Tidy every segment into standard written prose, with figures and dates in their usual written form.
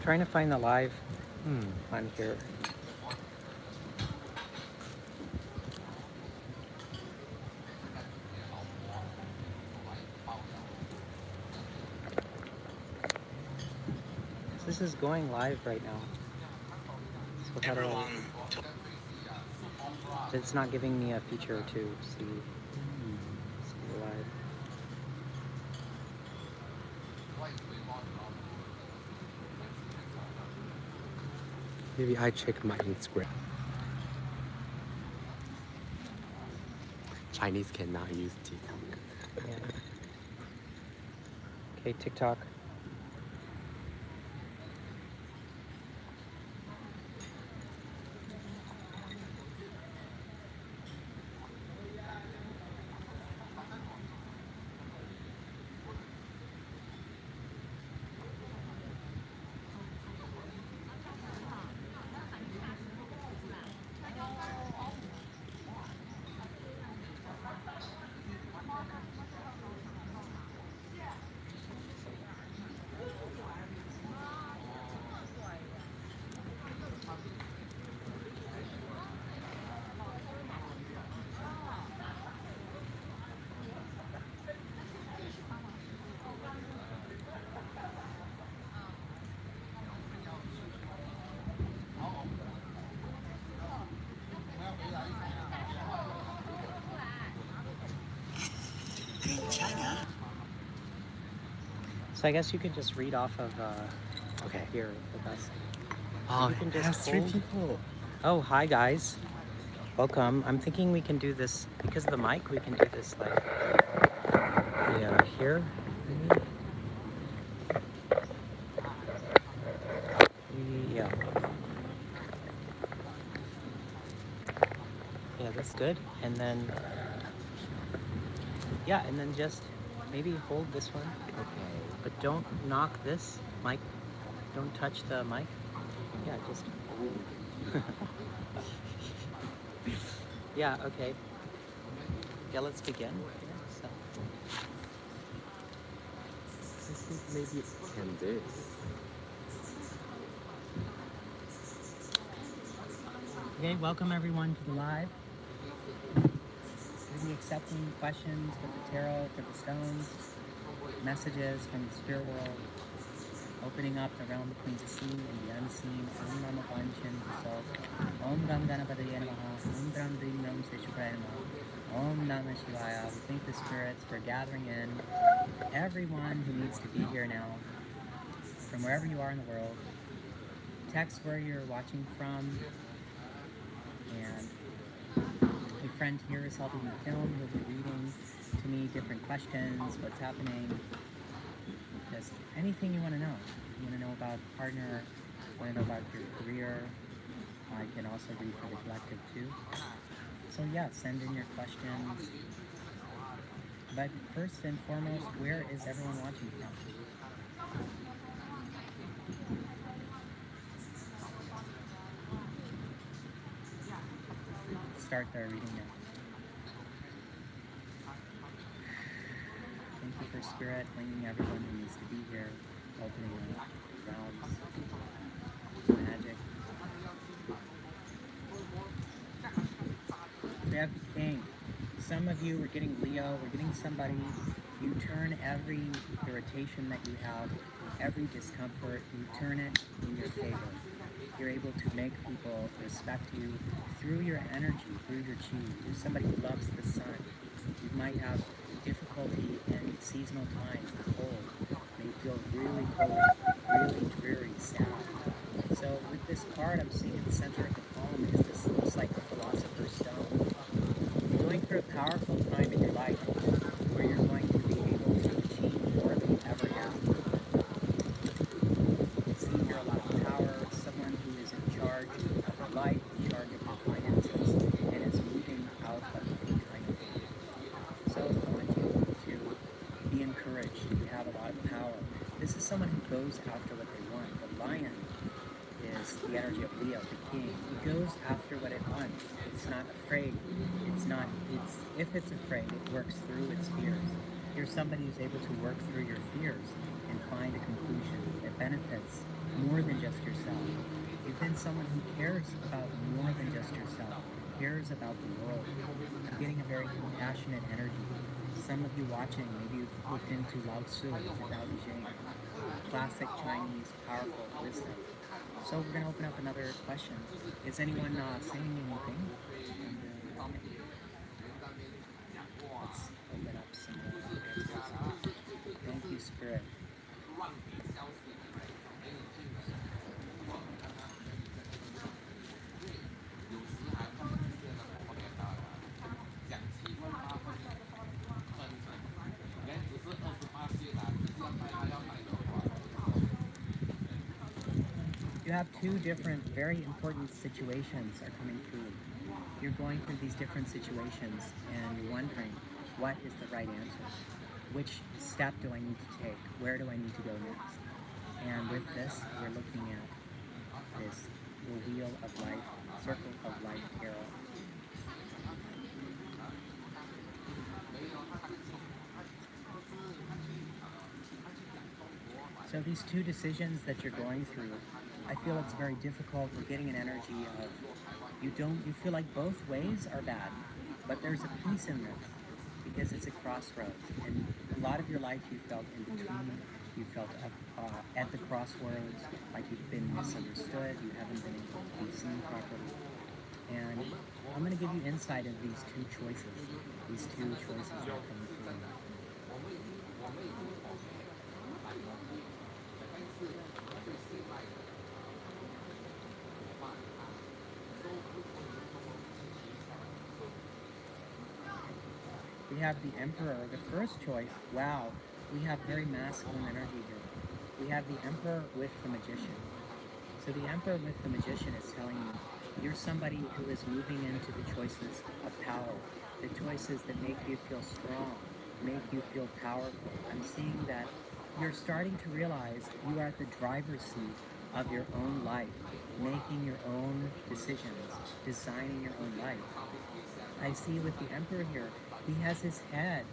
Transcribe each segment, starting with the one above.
trying to find the live on here. This is going live right now. So how do I... It's not giving me a feature to see the live. Maybe I check my Instagram. Chinese cannot use TikTok. Yeah. Okay, TikTok. So I guess you could just read off of Okay. here the best. Oh, You can it just has 3 hold. people. Oh, hi guys. Welcome. I'm thinking we can do this because of the mic. We can do this like here. Yeah. Yeah, that's good. And then and then just maybe hold this one, Okay. but don't knock this mic. Don't touch the mic. Yeah, just. Yeah. Okay. Yeah, let's begin. So. I think maybe it can this. Okay, welcome everyone to the live. We'll be accepting questions for the tarot, for the stones, messages from the spirit world, opening up the realm between the seen and the unseen. Om Namo Panchan Vaso. Om Gam Ganapataye Namaha. Om Dram Drim Ram Seshukraya Namaha. Om Namah Shivaya. We thank the spirits for gathering in everyone who needs to be here now, from wherever you are in the world. Text where you're watching from, and a friend here is helping me film. He'll be reading to me different questions, what's happening, just anything you want to know. You want to know about partner, want to know about your career. I can also read for the collective too. So yeah, send in your questions. But first and foremost, where is everyone watching from? Start the reading now. Thank you for spirit, bringing everyone who needs to be here, opening up realms, magic. We have the king. Some of you are getting Leo, we're getting somebody. You turn every irritation that you have, every discomfort, you turn it in your favor. You're able to make people respect you through your energy, through your chi. You're somebody who loves the sun. You might have difficulty in seasonal times, the cold. May feel really cold, really dreary, sad. So with this card, I'm seeing at the center of the palm is this looks like the Philosopher's Stone. You're going through a powerful time in your life where you're going to be able to achieve more than you ever have. You see here a lot of power, someone who is in charge of your life, in charge of your finances, and is moving out of any kind of fear. So I want you to be encouraged. You have a lot of power. This is someone who goes after what they want. The lion is the energy of Leo, the king. He goes after what it wants. It's not afraid. If it's afraid, it works through its fears. You're somebody who's able to work through your fears and find a conclusion that benefits more than just yourself. You've been someone who cares about more than just yourself, cares about the world. I'm getting a very compassionate energy. Some of you watching, maybe you've looked into Lao Tzu or Tao Te Ching, classic Chinese powerful wisdom. So we're going to open up another question. Is anyone saying anything? Let's open up some more answers. Thank you, Spirit. You have two different, very important situations are coming through. You're going through these different situations and you're wondering, what is the right answer? Which step do I need to take? Where do I need to go next? And with this, we're looking at this, the wheel of life, circle of life arrow. So these two decisions that you're going through, I feel it's very difficult. We're getting an energy of you feel like both ways are bad, but there's a peace in this because it's a crossroads. And a lot of your life you felt in between. You felt at the crossroads, like you've been misunderstood. You haven't been able to be seen properly. And I'm going to give you insight of these two choices. These two choices that are coming through. We have the Emperor, the first choice. Wow, we have very masculine energy here. We have the Emperor with the Magician. So the Emperor with the Magician is telling you, you're somebody who is moving into the choices of power, the choices that make you feel strong, make you feel powerful. I'm seeing that you're starting to realize you are at the driver's seat of your own life, making your own decisions, designing your own life. I see with the Emperor here, he has his head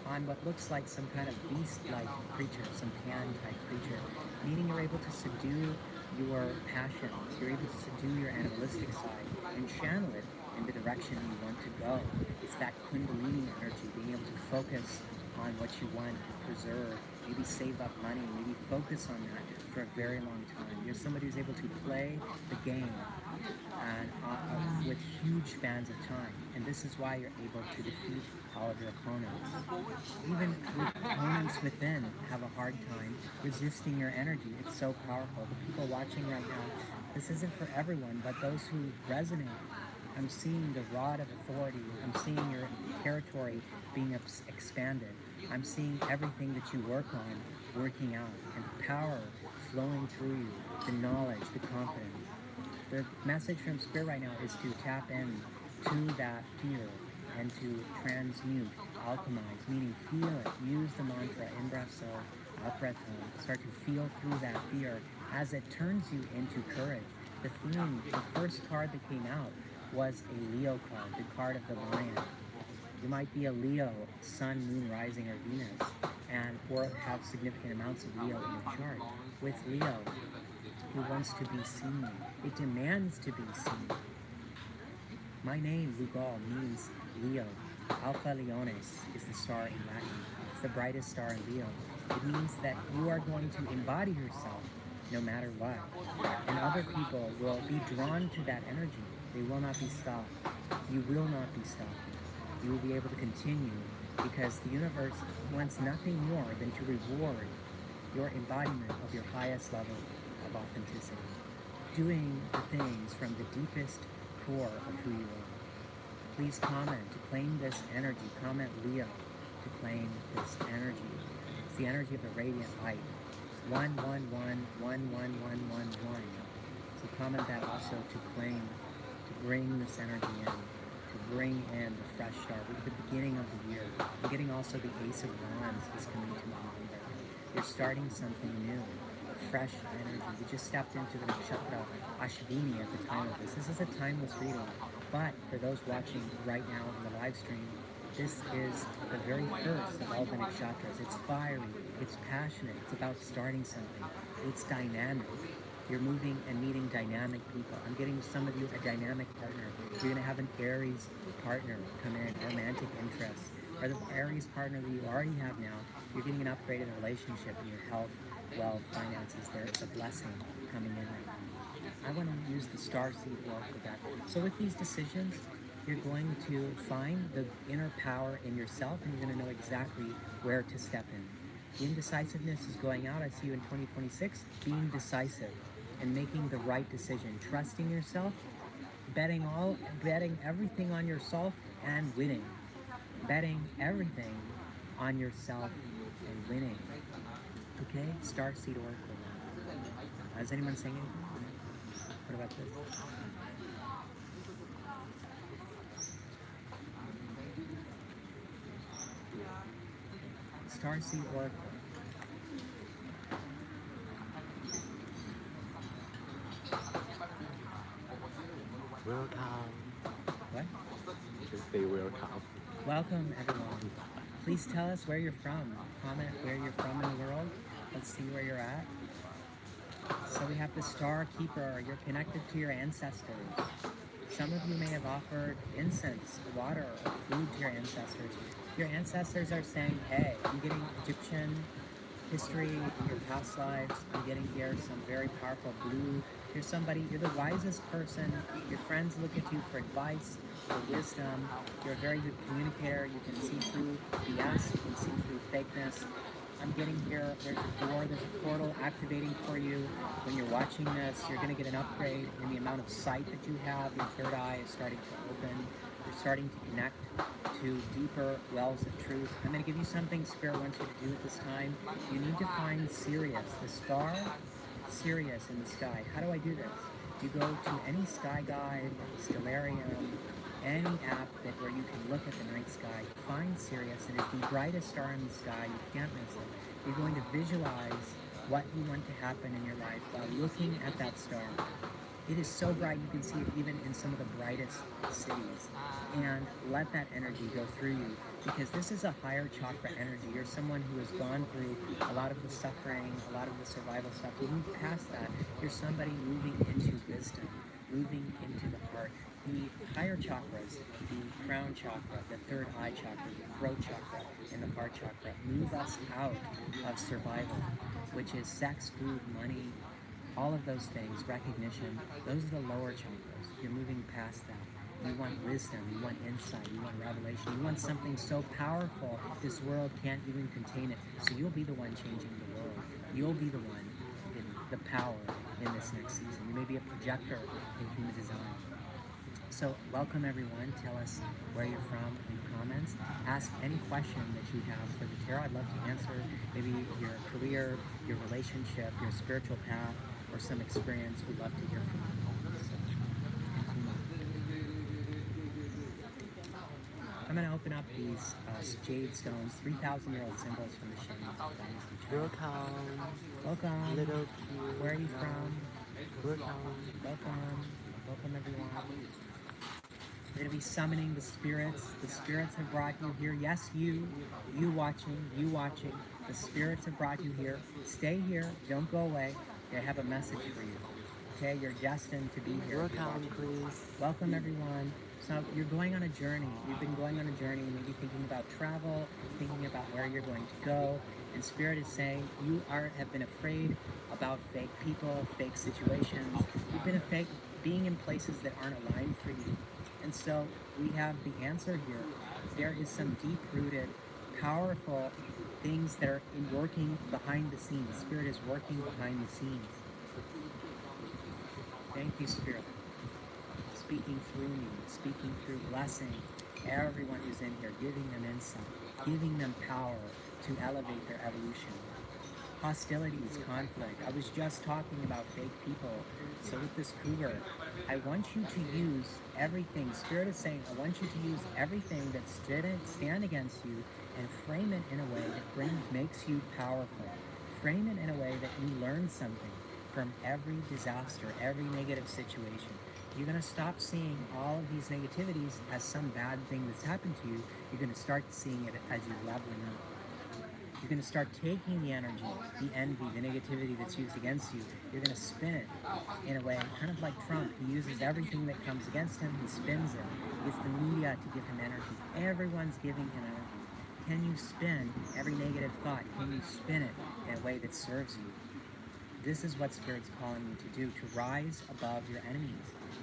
on what looks like some kind of beast-like creature, some pan-type creature, meaning you're able to subdue your passions, you're able to subdue your animalistic side and channel it in the direction you want to go. It's that Kundalini energy, being able to focus on what you want to preserve, maybe save up money, maybe focus on that for a very long time. You're somebody who's able to play the game and with huge spans of time, and this is why you're able to defeat all of your opponents. Even opponents within have a hard time resisting your energy. It's so powerful. The people watching right now, this isn't for everyone, but those who resonate. I'm seeing the rod of authority. I'm seeing your territory being expanded. I'm seeing everything that you work on working out, and the power flowing through you, the knowledge, the confidence. The message from Spirit right now is to tap in to that fear and to transmute, alchemize, meaning feel it. Use the mantra, in-breath so, out-breath home. Start to feel through that fear as it turns you into courage. The theme, the first card that came out was a Leo card, the card of the lion. You might be a Leo, Sun, Moon, Rising, or Venus, or have significant amounts of Leo in your chart. With Leo, it wants to be seen. It demands to be seen. My name, Lugal, means Leo. Alpha Leonis is the star in Latin. It's the brightest star in Leo. It means that you are going to embody yourself no matter what. And other people will be drawn to that energy. They will not be stopped. You will not be stopped. You will be able to continue because the universe wants nothing more than to reward your embodiment of your highest level of authenticity. Doing the things from the deepest core of who you are. Please comment to claim this energy. Comment Leo to claim this energy. It's the energy of the radiant light. 111 11111. So comment that also to claim, to bring this energy in, to bring in the fresh start. We're at the beginning of the year. We're getting also the Ace of Wands is coming to mind. You're starting something new, fresh energy. We just stepped into the nakshatra Ashvini at the time of this. This is a timeless reading. But for those watching right now in the live stream, This is the very first of all the nakshatras. It's fiery, it's passionate, it's about starting something, it's dynamic. You're moving and meeting dynamic people. I'm getting some of you a dynamic partner. You're gonna have an Aries partner come in, romantic interests. Or the Aries partner that you already have now, you're getting an upgraded relationship in your health, wealth, finances. There's a blessing coming in right now. I want to use the star seed work with that. So with these decisions, you're going to find the inner power in yourself and you're going to know exactly where to step in. The indecisiveness is going out. I see you in 2026 being decisive and making the right decision, trusting yourself, betting everything on yourself and winning. Betting everything on yourself and winning. Okay? Star seed oracle. Is anyone saying anything? What about this? Starseed Oracle. Welcome. What? Just say welcome. Welcome, everyone. Please tell us where you're from. Comment where you're from in the world. Let's see where you're at. So we have the Star Keeper. You're connected to your ancestors. Some of you may have offered incense, water, or food to your ancestors. Your ancestors are saying, hey, I'm getting Egyptian history in your past lives. I'm getting here some very powerful blue. You're somebody, you're the wisest person. Your friends look at you for advice, for wisdom. You're a very good communicator. You can see through BS. You can see through fakeness. I'm getting here, there's a door, there's a portal activating for you. When you're watching this, you're going to get an upgrade in the amount of sight that you have. Your third eye is starting to open. You're starting to connect to deeper wells of truth. I'm going to give you something Spirit wants you to do at this time. You need to find Sirius, the star Sirius in the sky. How do I do this? You go to any sky guide, Stellarium, any app where you can look at the night sky, find Sirius, and it's the brightest star in the sky. You can't miss it. You're going to visualize what you want to happen in your life while looking at that star. It is so bright you can see it even in some of the brightest cities. And let that energy go through you, because this is a higher chakra energy. You're someone who has gone through a lot of the suffering, a lot of the survival stuff. You move past that. You're somebody moving into wisdom, moving into the heart. The higher chakras, the crown chakra, the third eye chakra, the throat chakra, and the heart chakra move us out of survival, which is sex, food, money, all of those things, recognition. Those are the lower chakras. You're moving past that. You want wisdom, you want insight, you want revelation, you want something so powerful this world can't even contain it. So you'll be the one changing the world. You'll be the one in the power in this next season. You may be a projector in human design. So welcome everyone. Tell us where you're from in the comments. Ask any question that you have for the tarot. I'd love to answer maybe your career, your relationship, your spiritual path, or some experience. We'd love to hear from you. I'm going to open up these jade stones, 3,000-year-old symbols from the Shin Dynasty. Welcome. Welcome. Little cute. Where are you from? Welcome. Welcome. Welcome everyone. We're going to be summoning the spirits. The spirits have brought you here. Yes, you watching. The spirits have brought you here. Stay here. Don't go away. They have a message for you. Okay, you're destined to be here. Welcome, please. Welcome everyone. So you're going on a journey. You've been going on a journey, maybe thinking about travel, thinking about where you're going to go. And Spirit is saying you have been afraid about fake people, fake situations. You've been afraid being in places that aren't aligned for you. And so we have the answer here. There is some deep-rooted, powerful things that are working behind the scenes. Spirit is working behind the scenes. Thank you, Spirit. Speaking through me, speaking through blessing everyone who's in here, giving them insight, giving them power to elevate their evolution. Hostilities, conflict. I was just talking about fake people. So with this cougar, I want you to use everything. Spirit is saying, I want you to use everything that stand against you and frame it in a way that makes you powerful. Frame it in a way that you learn something from every disaster, every negative situation. You're going to stop seeing all of these negativities as some bad thing that's happened to you. You're going to start seeing it as you leveling up. You're going to start taking the energy, the envy, the negativity that's used against you. You're going to spin it in a way, kind of like Trump. He uses everything that comes against him, he spins it. He gets the media to give him energy. Everyone's giving him energy. Can you spin every negative thought? Can you spin it in a way that serves you? This is what Spirit's calling you to do, to rise above your enemies.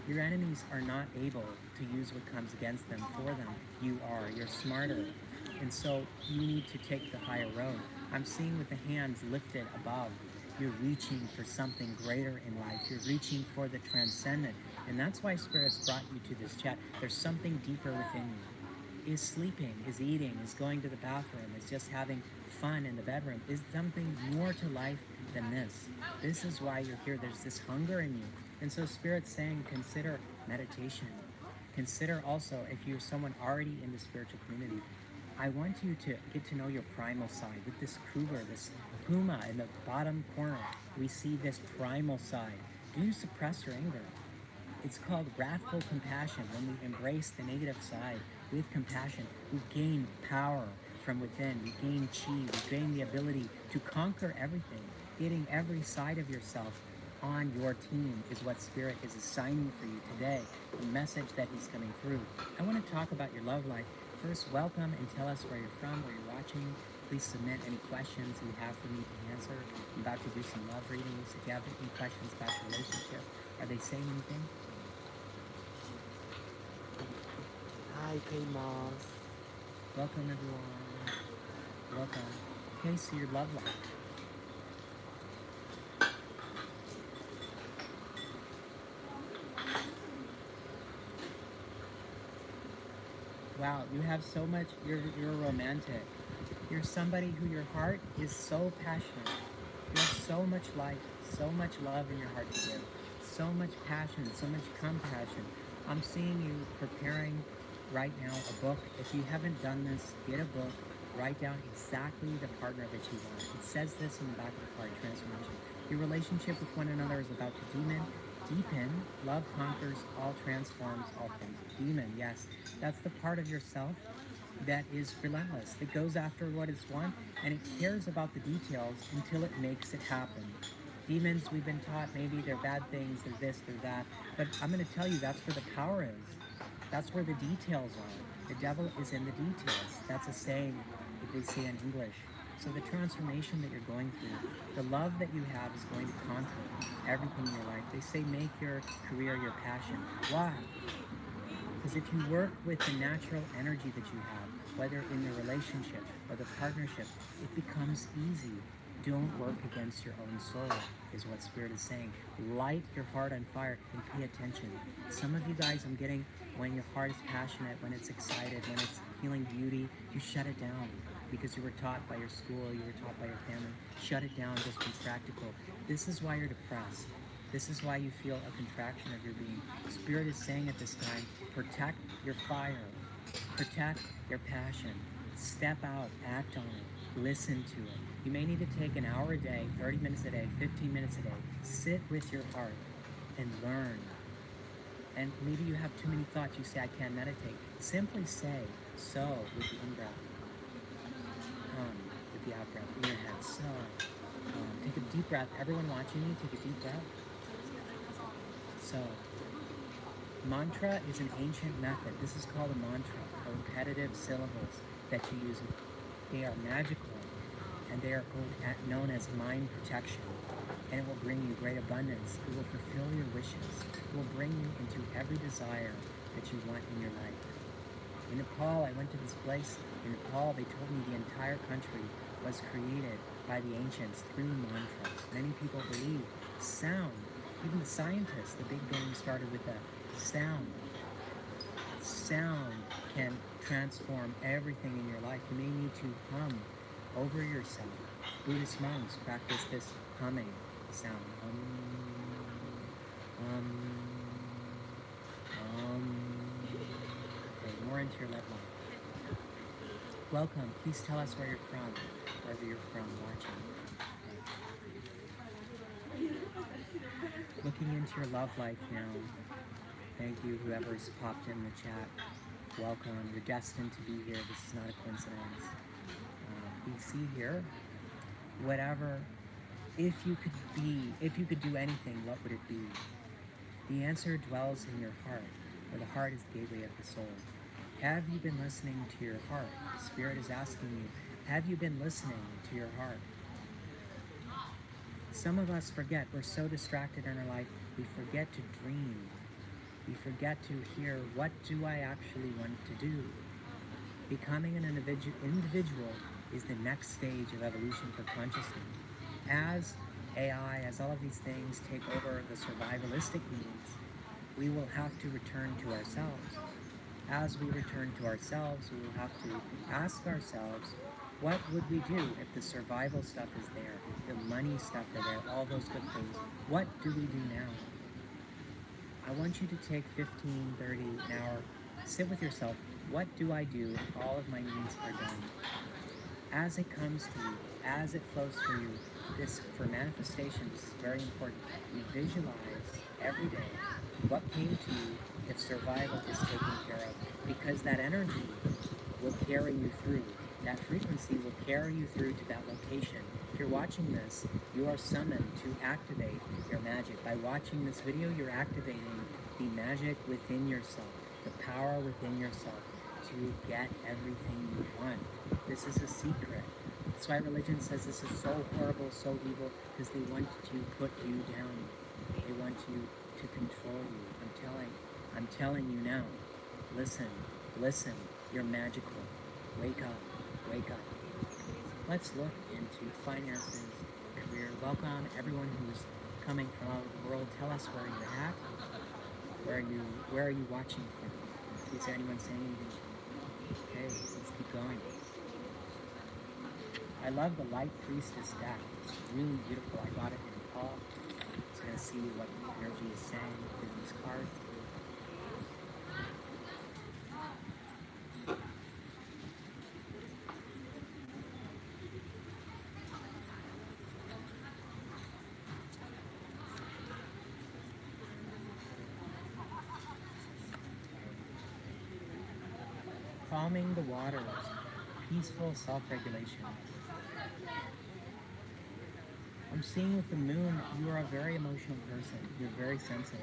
Your enemies are not able to use what comes against them for them. You are. You're smarter. And so you need to take the higher road. I'm seeing with the hands lifted above. You're reaching for something greater in life. You're reaching for the transcendent. And that's why Spirit's brought you to this chat. There's something deeper within you. Is sleeping, is eating, is going to the bathroom, is just having fun in the bedroom, is something more to life than this. This is why you're here. There's this hunger in you. And so Spirit's saying, consider meditation. Consider also, if you're someone already in the spiritual community, I want you to get to know your primal side. With this cougar, this puma in the bottom corner, we see this primal side. Do you suppress your anger? It's called wrathful compassion. When we embrace the negative side with compassion, we gain power from within. We gain chi. We gain the ability to conquer everything. Getting every side of yourself on your team is what Spirit is assigning for you today. The message that he's coming through. I want to talk about your love life. First, welcome and tell us where you're from, where you're watching. Please submit any questions you have for me to answer. I'm about to do some love readings. If you have any questions about the relationship, are they saying anything? Hi, K-Moss. Welcome, everyone. Welcome. Okay, so your love life. Wow, you have so much, you're romantic. You're somebody who your heart is so passionate. You have so much life, so much love in your heart to give. So much passion, so much compassion. I'm seeing you preparing right now a book. If you haven't done this, get a book. Write down exactly the partner that you want. It says this in the back of the card, transformation. Your relationship with one another is about to deepen. Love conquers, all transforms, all things. Demon, yes. That's the part of yourself that is relentless. It goes after what it's want, and it cares about the details until it makes it happen. Demons, we've been taught maybe they're bad things, they're this, they're that. But I'm going to tell you that's where the power is. That's where the details are. The devil is in the details. That's a saying that they say in English. So the transformation that you're going through, the love that you have is going to conquer everything in your life. They say make your career your passion. Why? Because if you work with the natural energy that you have, whether in the relationship or the partnership, it becomes easy. Don't work against your own soul, is what Spirit is saying. Light your heart on fire and pay attention. Some of you guys, I'm getting, when your heart is passionate, when it's excited, when it's feeling beauty, you shut it down because you were taught by your school, you were taught by your family. Shut it down, just be practical. This is why you're depressed. This is why you feel a contraction of your being. Spirit is saying at this time, protect your fire, protect your passion, step out, act on it, listen to it. You may need to take an hour a day, 30 minutes a day, 15 minutes a day. Sit with your heart and learn. And maybe you have too many thoughts. You say, I can't meditate. Simply say, so, with the in-breath. With the out-breath in your head. So, take a deep breath. Everyone watching you, take a deep breath. So, mantra is an ancient method. This is called a mantra, repetitive syllables that you use. They are magical, and they are known as mind protection. And it will bring you great abundance. It will fulfill your wishes. It will bring you into every desire that you want in your life. In Nepal, I went to this place. In Nepal, they told me the entire country was created by the ancients through mantras. Many people believe sound. Even the scientists, the Big Bang started with a sound. Sound can transform everything in your life. You may need to hum over yourself. Buddhist monks practice this humming sound. Okay, more into your love life. Welcome. Please tell us where you're from, wherever you're from watching. Looking into your love life now. Thank you, whoever's popped in the chat. Welcome. You're destined to be here. This is not a coincidence. We see here, whatever, if you could do anything, what would it be? The answer dwells in your heart, for the heart is the gateway of the soul. Have you been listening to your heart? Spirit is asking you, have you been listening to your heart? Some of us forget. We're so distracted in our life, we forget to dream. We forget to hear, what do I actually want to do? Becoming an individual is the next stage of evolution for consciousness. As AI, as all of these things take over the survivalistic needs, we will have to return to ourselves. As we return to ourselves, we will have to ask ourselves, what would we do if the survival stuff is there, the money stuff is there, all those good things? What do we do now? I want you to take 15, 30, an hour, sit with yourself. What do I do if all of my needs are done? As it comes to you, as it flows through you, this, for manifestation, this is very important. You visualize every day what came to you if survival is taken care of, because that energy will carry you through. That frequency will carry you through to that location. If you're watching this, you are summoned to activate your magic. By watching this video, you're activating the magic within yourself, the power within yourself to get everything you want. This is a secret. That's why religion says this is so horrible, so evil, because they want to put you down. They want you to control you. I'm telling you now. Listen, you're magical. Wake up, wake up. Let's look into finances, career. Welcome everyone who's coming from all over the world. Tell us where you're at. Where are you watching from? Is anyone saying anything? Okay, let's keep going. I love the Light Priestess deck. It's really beautiful. I got it in Paul. Just gonna see what the energy is saying through these cards. Calming the waters, peaceful self-regulation. I'm seeing with the moon, you are a very emotional person. You're very sensitive.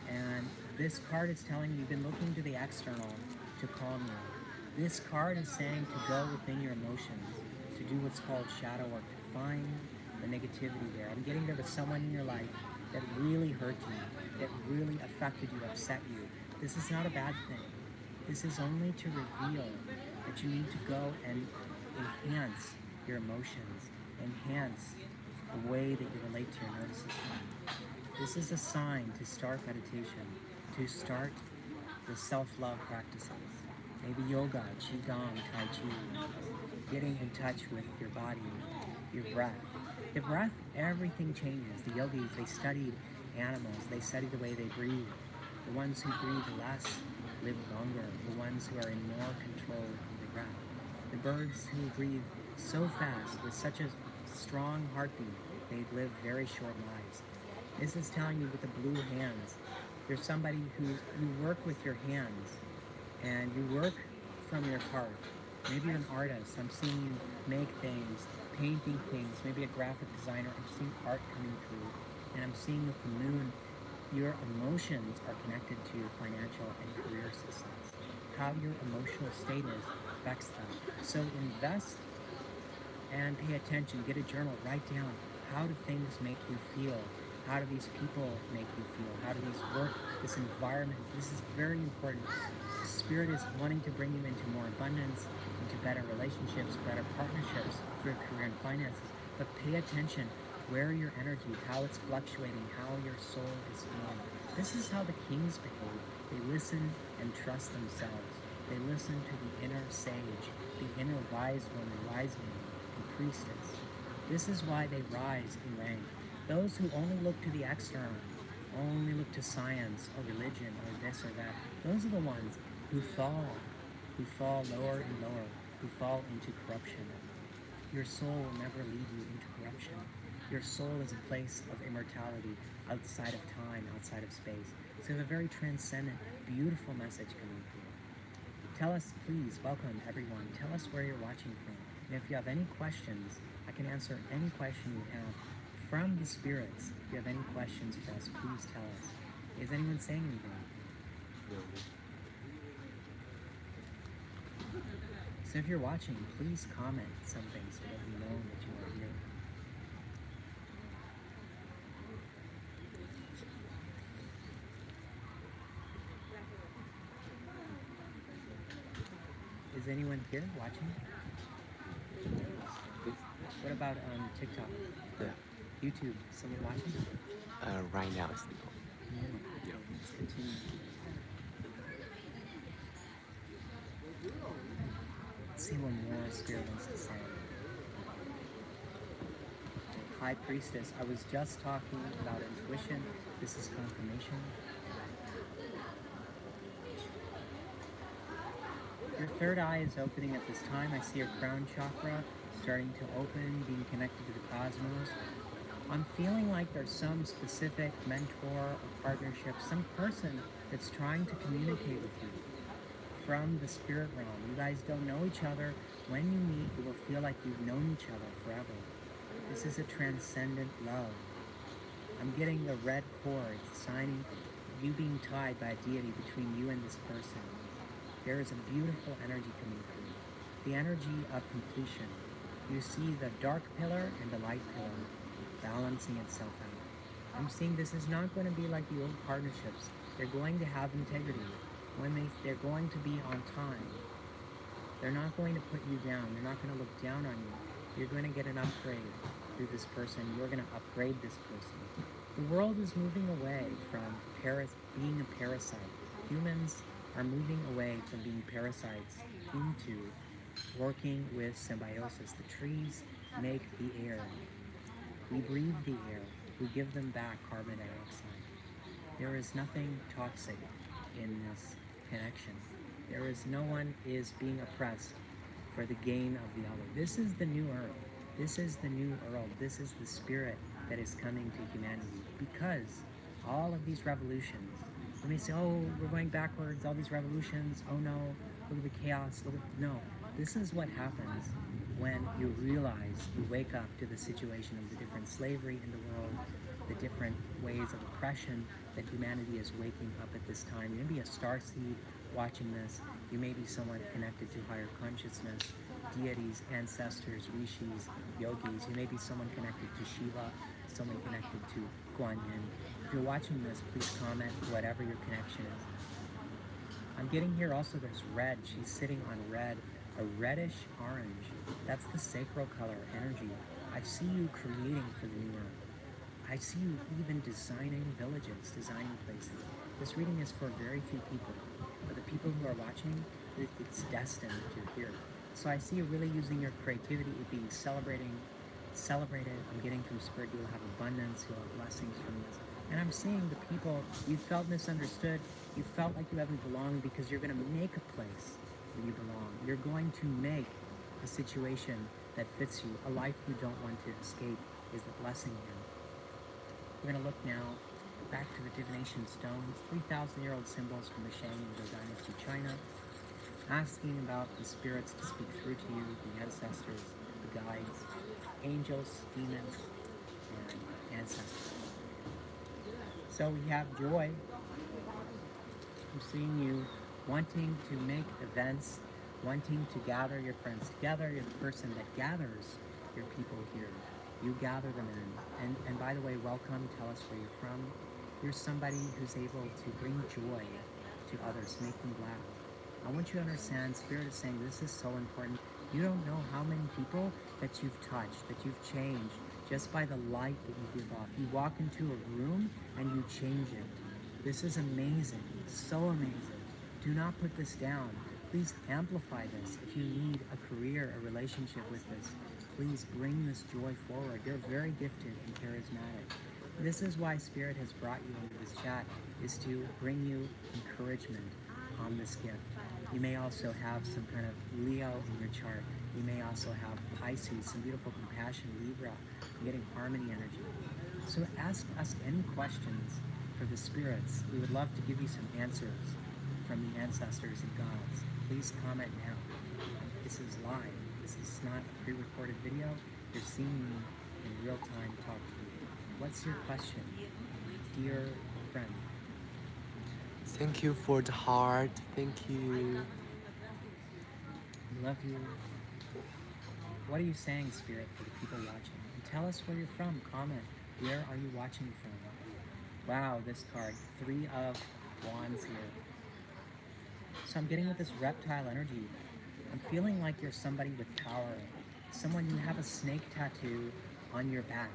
And this card is telling you, you've been looking to the external to calm you. This card is saying to go within your emotions, to do what's called shadow work, to find the negativity there. I'm getting there was someone in your life that really hurt you, that really affected you, upset you. This is not a bad thing. This is only to reveal that you need to go and enhance your emotions, enhance the way that you relate to your nervous system. This is a sign to start meditation, to start the self-love practices. Maybe yoga, qigong, tai chi, getting in touch with your body, your breath. The breath, everything changes. The yogis, they studied animals, they studied the way they breathe. The ones who breathe less live longer, the ones who are in more control of the breath. The birds who breathe so fast with such a strong heartbeat, they live very short lives. This is telling you with the blue hands, there's somebody who you work with your hands and you work from your heart. Maybe you're an artist. I'm seeing you make things, painting things, maybe a graphic designer. I'm seeing art coming through. And I'm seeing with the moon, your emotions are connected to your financial and career success. How your emotional state is affects them. So invest and pay attention. Get a journal. Write down, how do things make you feel? How do these people make you feel? How do these work? This environment. This is very important. Spirit is wanting to bring you into more abundance, into better relationships, better partnerships for your career and finances. But pay attention where your energy, how it's fluctuating, how your soul is feeling. This is how the kings behave. They listen and trust themselves. They listen to the inner sage, the inner wise woman, wise man, the priestess. This is why they rise in rank. Those who only look to the external, only look to science or religion or this or that, those are the ones who fall lower and lower, who fall into corruption. Your soul will never lead you into corruption. Your soul is a place of immortality, outside of time, outside of space. So a very transcendent, beautiful message coming through. Tell us, please, welcome everyone. Tell us where you're watching from. And if you have any questions, I can answer any question you have from the spirits. If you have any questions for us, please tell us. Is anyone saying anything? No. So if you're watching, please comment something so that we know that you are here. Is anyone here watching? What about on TikTok? Yeah. YouTube? Someone watching? Right now it's no. Yeah. Let's continue. Let's see what more Spirit wants to say. High Priestess, I was just talking about intuition. This is confirmation. Your third eye is opening at this time. I see your crown chakra starting to open, being connected to the cosmos. I'm feeling like there's some specific mentor or partnership, some person that's trying to communicate with you from the spirit realm. You guys don't know each other. When you meet, you will feel like you've known each other forever. This is a transcendent love. I'm getting the red cord, signing you being tied by a deity between you and this person. There is a beautiful energy coming through. The energy of completion. You see the dark pillar and the light pillar balancing itself out. I'm seeing this is not going to be like the old partnerships. They're going to have integrity. They're going to be on time. They're not going to put you down. They're not going to look down on you. You're going to get an upgrade through this person. You're going to upgrade this person. The world is moving away from being a parasite. Humans are moving away from being parasites into working with symbiosis. The trees make the air. We breathe the air. We give them back carbon dioxide. There is nothing toxic in this connection. No one is being oppressed for the gain of the other. This is the new earth. This is the new world. This is the spirit that is coming to humanity. Because all of these revolutions, you may say, oh, we're going backwards, all these revolutions, oh no, look at the chaos. No, this is what happens when you realize, you wake up to the situation of the different slavery in the world, the different ways of oppression that humanity is waking up at this time. You may be a starseed watching this. You may be someone connected to higher consciousness, deities, ancestors, rishis, yogis. You may be someone connected to Shiva, someone connected to Guan Yin. If you're watching this, please comment whatever your connection is. I'm getting here also there's red. She's sitting on red, a reddish orange. That's the sacral color energy. I see you creating for the new earth. I see you even designing villages, designing places. This reading is for very few people. For the people who are watching, it's destined that you're here. So I see you really using your creativity, it being celebrated. I'm getting from Spirit, you will have abundance, you'll have blessings from this. And I'm seeing the people, you felt misunderstood, you felt like you haven't belonged because you're going to make a place where you belong. You're going to make a situation that fits you. A life you don't want to escape is the blessing here. We're going to look now back to the divination stones, 3,000-year-old symbols from the Shang and Zhou Dynasty, China, asking about the spirits to speak through to you, the ancestors, the guides, angels, demons, and ancestors. So we have joy. I'm seeing you wanting to make events, wanting to gather your friends together. You're the person that gathers your people here. You gather them in. And by the way, welcome. Tell us where you're from. You're somebody who's able to bring joy to others, make them laugh. I want you to understand, Spirit is saying this is so important. You don't know how many people that you've touched, that you've changed, just by the light that you give off. You walk into a room and you change it. This is amazing, so amazing. Do not put this down. Please amplify this. If you need a career, a relationship with this, please bring this joy forward. You're very gifted and charismatic. This is why Spirit has brought you into this chat, is to bring you encouragement on this gift. You may also have some kind of Leo in your chart. You may also have Pisces, some beautiful compassion, Libra. You're getting harmony energy. So ask us any questions for the spirits. We would love to give you some answers from the ancestors and gods. Please comment now. This is live. This is not a pre-recorded video. You're seeing me in real time talk to you. What's your question, dear friend? Thank you for the heart. Thank you. Love you. What are you saying, Spirit, for the people watching? And tell us where you're from. Comment. Where are you watching from? Wow, this card. 3 of Wands here. So I'm getting with this reptile energy. I'm feeling like you're somebody with power. Someone, you have a snake tattoo on your back.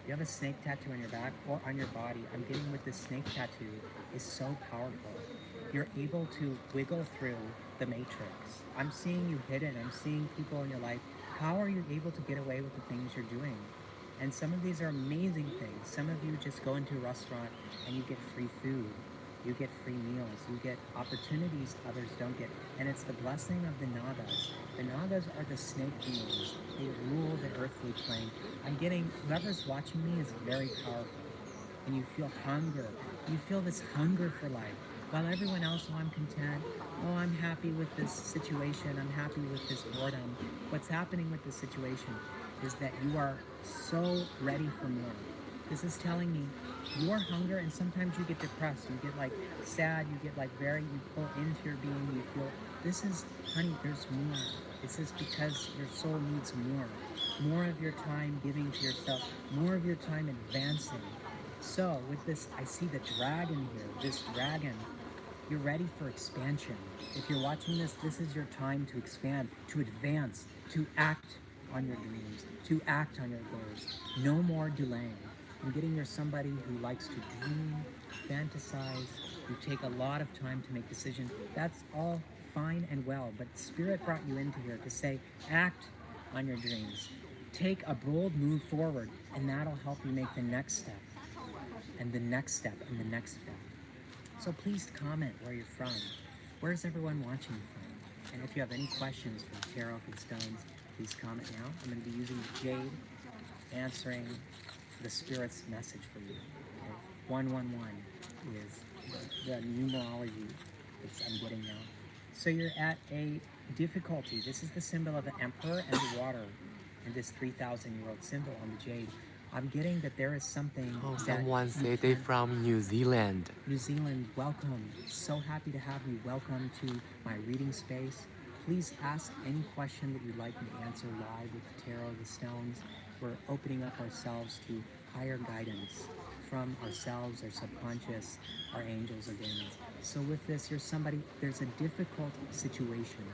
You have a snake tattoo on your back or on your body. I'm getting with this snake tattoo is so powerful. You're able to wiggle through the matrix. I'm seeing you hidden. I'm seeing people in your life. How are you able to get away with the things you're doing? And some of these are amazing things. Some of you just go into a restaurant and you get free food. You get free meals. You get opportunities others don't get. And it's the blessing of the Nagas. The Nagas are the snake beings. They rule the earthly plane. I'm getting, whoever's watching me is very powerful. And you feel hunger. You feel this hunger for life. While everyone else, oh, I'm content. Oh, I'm happy with this situation. I'm happy with this boredom. What's happening with this situation is that you are so ready for more. This is telling me your hunger, and sometimes you get depressed, you get like sad, you get like you pull into your being, you feel, this is, honey, there's more. This is because your soul needs more. More of your time giving to yourself, more of your time advancing. So with this, I see the dragon here, this dragon, you're ready for expansion. If you're watching this, this is your time to expand, to advance, to act on your dreams, to act on your goals. No more delaying. I'm getting you're somebody who likes to dream, fantasize, you take a lot of time to make decisions. That's all fine and well, but Spirit brought you into here to say, act on your dreams. Take a bold move forward, and that'll help you make the next step, and the next step, and the next step. So please comment where you're from. Where's everyone watching from? And if you have any questions for the tarot, for the stones, please comment now. I'm going to be using the jade, answering the Spirit's message for you. Okay? 111 is the numerology that I'm getting now. So you're at a difficulty. This is the symbol of the Emperor and the water, and this 3,000-year-old symbol on the jade. I'm getting that there is something Oh, that someone said they're from New Zealand. New Zealand, welcome. So happy to have you. Welcome to my reading space. Please ask any question that you'd like me to answer live with the tarot, the stones. We're opening up ourselves to higher guidance from ourselves, our subconscious, our angels, our demons. So with this, you're somebody, there's a difficult situation.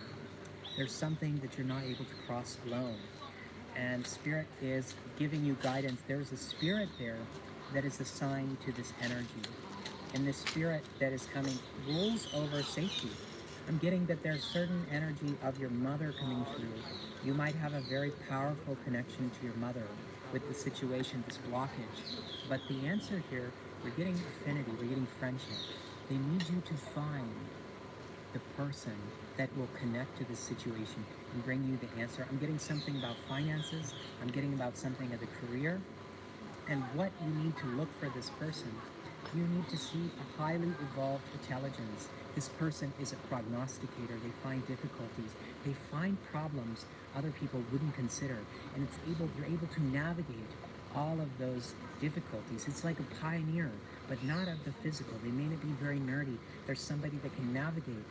There's something that you're not able to cross alone. And Spirit is giving you guidance. There's a spirit there that is assigned to this energy. And this spirit that is coming rules over safety. I'm getting that there's certain energy of your mother coming through. You might have a very powerful connection to your mother with the situation, this blockage. But the answer here, we're getting affinity, we're getting friendship. They need you to find the person that will connect to this situation and bring you the answer. I'm getting something about finances. I'm getting about something of the career. And what you need to look for this person, you need to see a highly evolved intelligence. This person is a prognosticator. They find difficulties. They find problems other people wouldn't consider. And you're able to navigate all of those difficulties. It's like a pioneer, but not of the physical. They may not be very nerdy. There's somebody that can navigate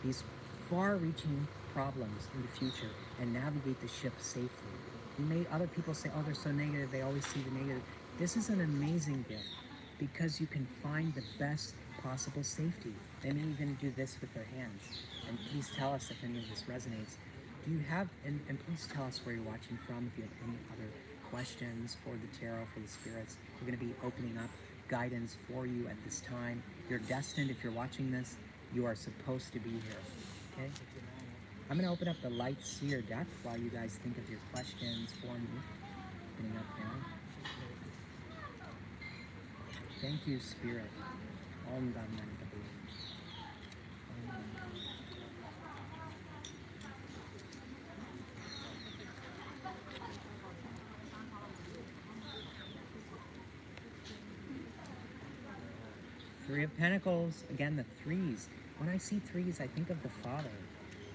these far-reaching problems in the future and navigate the ship safely. Other people say, oh, they're so negative. They always see the negative. This is an amazing gift because you can find the best possible safety. They may even do this with their hands. And please tell us if any of this resonates. Do you have, and please tell us where you're watching from, if you have any other questions for the tarot, for the spirits. We're going to be opening up guidance for you at this time. You're destined, if you're watching this, you are supposed to be here, okay? I'm going to open up the light seer deck while you guys think of your questions for me. Opening up now. Thank you, Spirit. Om Dam Nam Tabu. Om Dam Nam. Three of Pentacles, again, the threes. When I see threes, I think of the Father.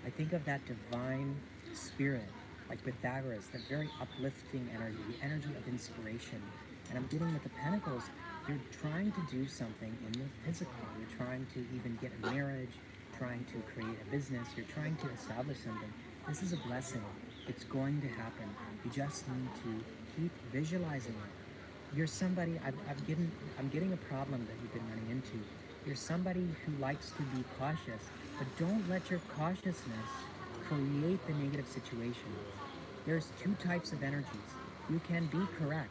I think of that divine spirit, like Pythagoras, that very uplifting energy, the energy of inspiration. And I'm getting with the Pentacles, you're trying to do something in the physical. You're trying to even get a marriage, trying to create a business. You're trying to establish something. This is a blessing. It's going to happen. You just need to keep visualizing it. You're somebody, I'm getting a problem that you've been running into. You're somebody who likes to be cautious, but don't let your cautiousness create the negative situation. There's two types of energies. You can be correct,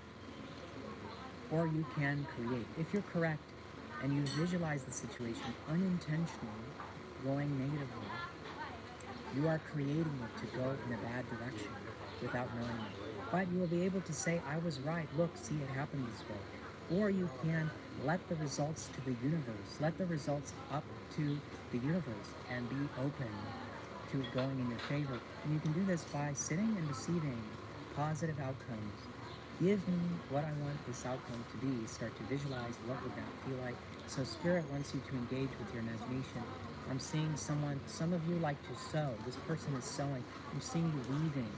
or you can create. If you're correct and you visualize the situation unintentionally going negatively, you are creating it to go in a bad direction without knowing it. But you will be able to say, I was right, look, see, it happened this way. Or you can let the results to the universe, let the results up to the universe and be open to it going in your favor. And you can do this by sitting and receiving positive outcomes. Give me what I want this outcome to be. Start to visualize what would that feel like. So Spirit wants you to engage with your imagination. I'm seeing someone, some of you like to sew. This person is sewing. I'm seeing you weaving.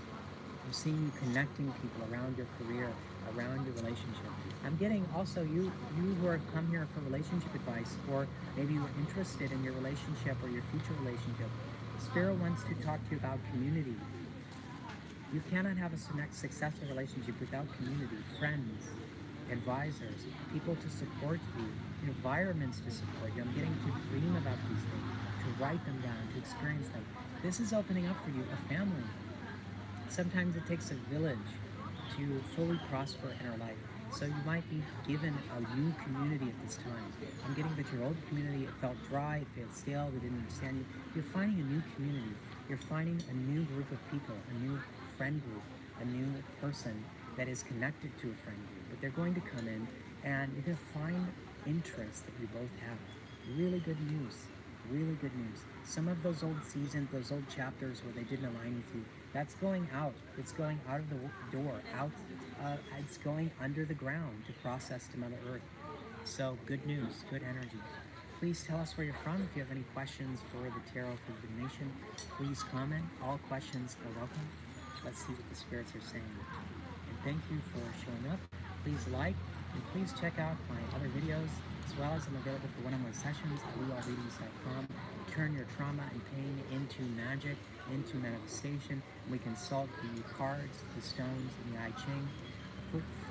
I'm seeing you connecting people around your career, around your relationship. I'm getting also you who have come here for relationship advice, or maybe you're interested in your relationship or your future relationship. Spirit wants to talk to you about community. You cannot have a successful relationship without community, friends, advisors, people to support you, environments to support you. I'm getting to dream about these things, to write them down, to experience them. This is opening up for you a family. Sometimes it takes a village to fully prosper in our life. So you might be given a new community at this time. I'm getting that your old community, it felt dry, it felt stale, they didn't understand you. You're finding a new community. You're finding a new group of people, a new friend group, a new person that is connected to a friend group. But they're going to come in and you're going to find interests that you both have. Really good news. Really good news. Some of those old seasons, those old chapters where they didn't align with you, that's going out. It's going out of the door, out. It's going under the ground to process to Mother Earth. So good news, good energy. Please tell us where you're from. If you have any questions for the Tarot for Divination, please comment. All questions are welcome. Let's see what the spirits are saying. And thank you for showing up. Please like and please check out my other videos, as well as I'm available for one-on-one sessions at lugalreadings.com. Turn your trauma and pain into magic, into manifestation. We consult the cards, the stones, and the I Ching,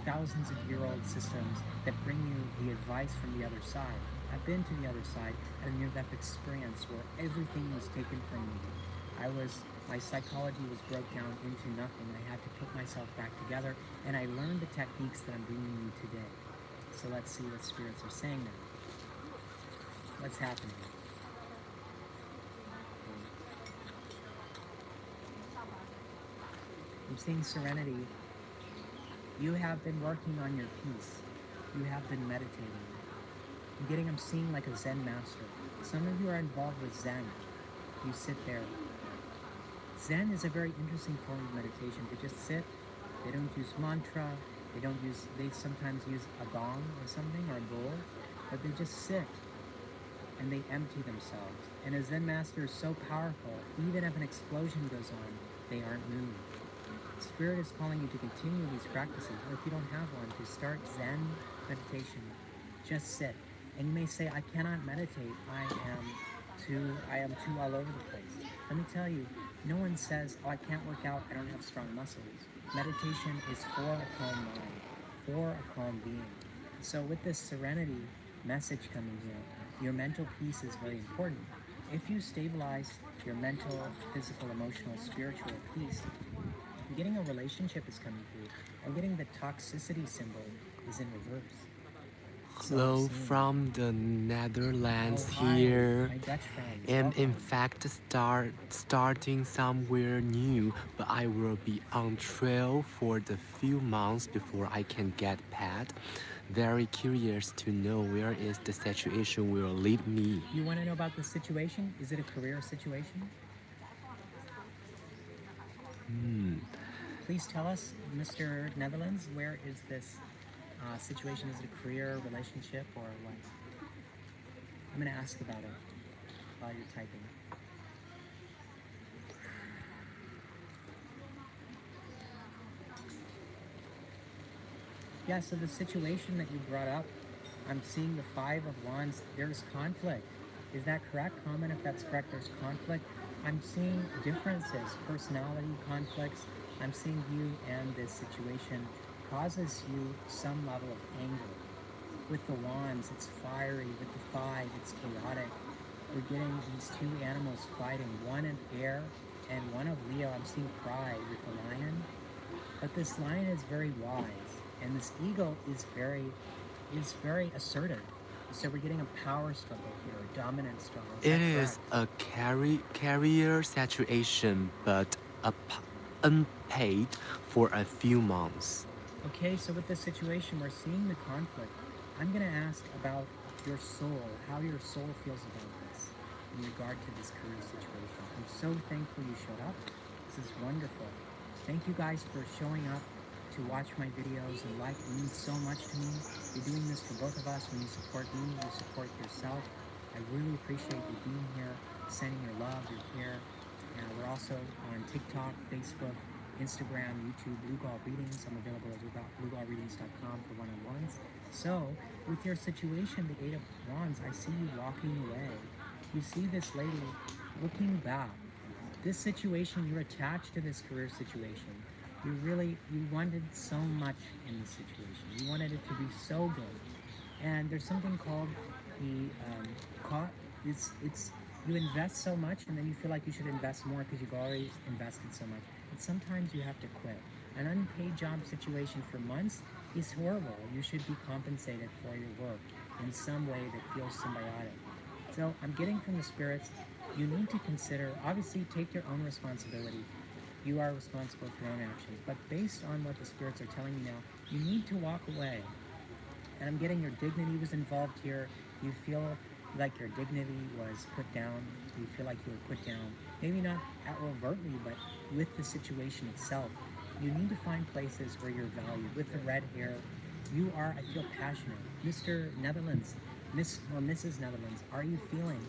thousands of year-old systems that bring you the advice from the other side. I've been to the other side at a near-death experience where everything was taken from me. My psychology was broke down into nothing. I had to put myself back together, and I learned the techniques that I'm bringing you today. So let's see what spirits are saying now. What's happening? I'm seeing serenity. You have been working on your peace. You have been meditating. I'm seeing like a Zen master. Some of you are involved with Zen. You sit there. Zen is a very interesting form of meditation. They just sit. They don't use mantra. They sometimes use a gong or something, or a bowl, but they just sit and they empty themselves. And a Zen master is so powerful, even if an explosion goes on, they aren't moved. Spirit is calling you to continue these practices, or if you don't have one, to start Zen meditation. Just sit. And you may say, I cannot meditate. I am too all over the place. Let me tell you, no one says, oh, I can't work out, I don't have strong muscles. Meditation is for a calm mind, for a calm being. So with this serenity message coming here, your mental peace is very important. If you stabilize your mental, physical, emotional, spiritual peace, I'm getting a relationship is coming through. I'm getting the toxicity symbol is in reverse. Hello from the Netherlands hi, here. my Dutch friends. And Welcome. in fact starting somewhere new, but I will be on trail for the few months before I can get pet. Very curious to know where is the situation will lead me. You want to know about the situation? Is it a career situation? Please tell us, Mr. Netherlands, where is this situation? Is it a career, relationship, or what? I'm going to ask about it while you're typing. Yeah, so the situation that you brought up, I'm seeing the Five of Wands. There's conflict. Is that correct? Comment if that's correct. There's conflict. I'm seeing differences, personality conflicts. I'm seeing you and this situation causes you some level of anger. With the Wands, it's fiery. With the Five, it's chaotic. We're getting these two animals fighting, one of air and one of Leo. I'm seeing pride with the lion, but this lion is very wise, and this eagle is very assertive. So we're getting a power struggle here, a dominance struggle. It is a career situation, but unpaid for a few months. Okay, so with this situation, we're seeing the conflict. I'm going to ask about your soul, how your soul feels about this in regard to this career situation. I'm so thankful you showed up. This is wonderful. Thank you guys for showing up to watch my videos and like. It means so much to me. You're doing this for both of us. When you support me, you support yourself. I really appreciate you being here, sending your love, your care. And we're also on TikTok, Facebook, Instagram, YouTube, Lugal Readings. I'm available at lugalreadings.com for one-on-ones. So, with your situation, the Eight of Wands, I see you walking away. You see this lady looking back. This situation, you're attached to this career situation. You wanted so much in this situation. You wanted it to be so good. And there's something called you invest so much and then you feel like you should invest more because you've already invested so much. And sometimes you have to quit. An unpaid job situation for months is horrible. You should be compensated for your work in some way that feels symbiotic. So I'm getting from the spirits, you need to consider, obviously take your own responsibility. You are responsible for your own actions. But based on what the spirits are telling you now, you need to walk away. And I'm getting your dignity was involved here. You feel like your dignity was put down. You feel like you were put down. Maybe not overtly, but with the situation itself. You need to find places where you're valued. With the red hair, you are, I feel, passionate. Mr. Netherlands, Miss or Mrs. Netherlands, are you feeling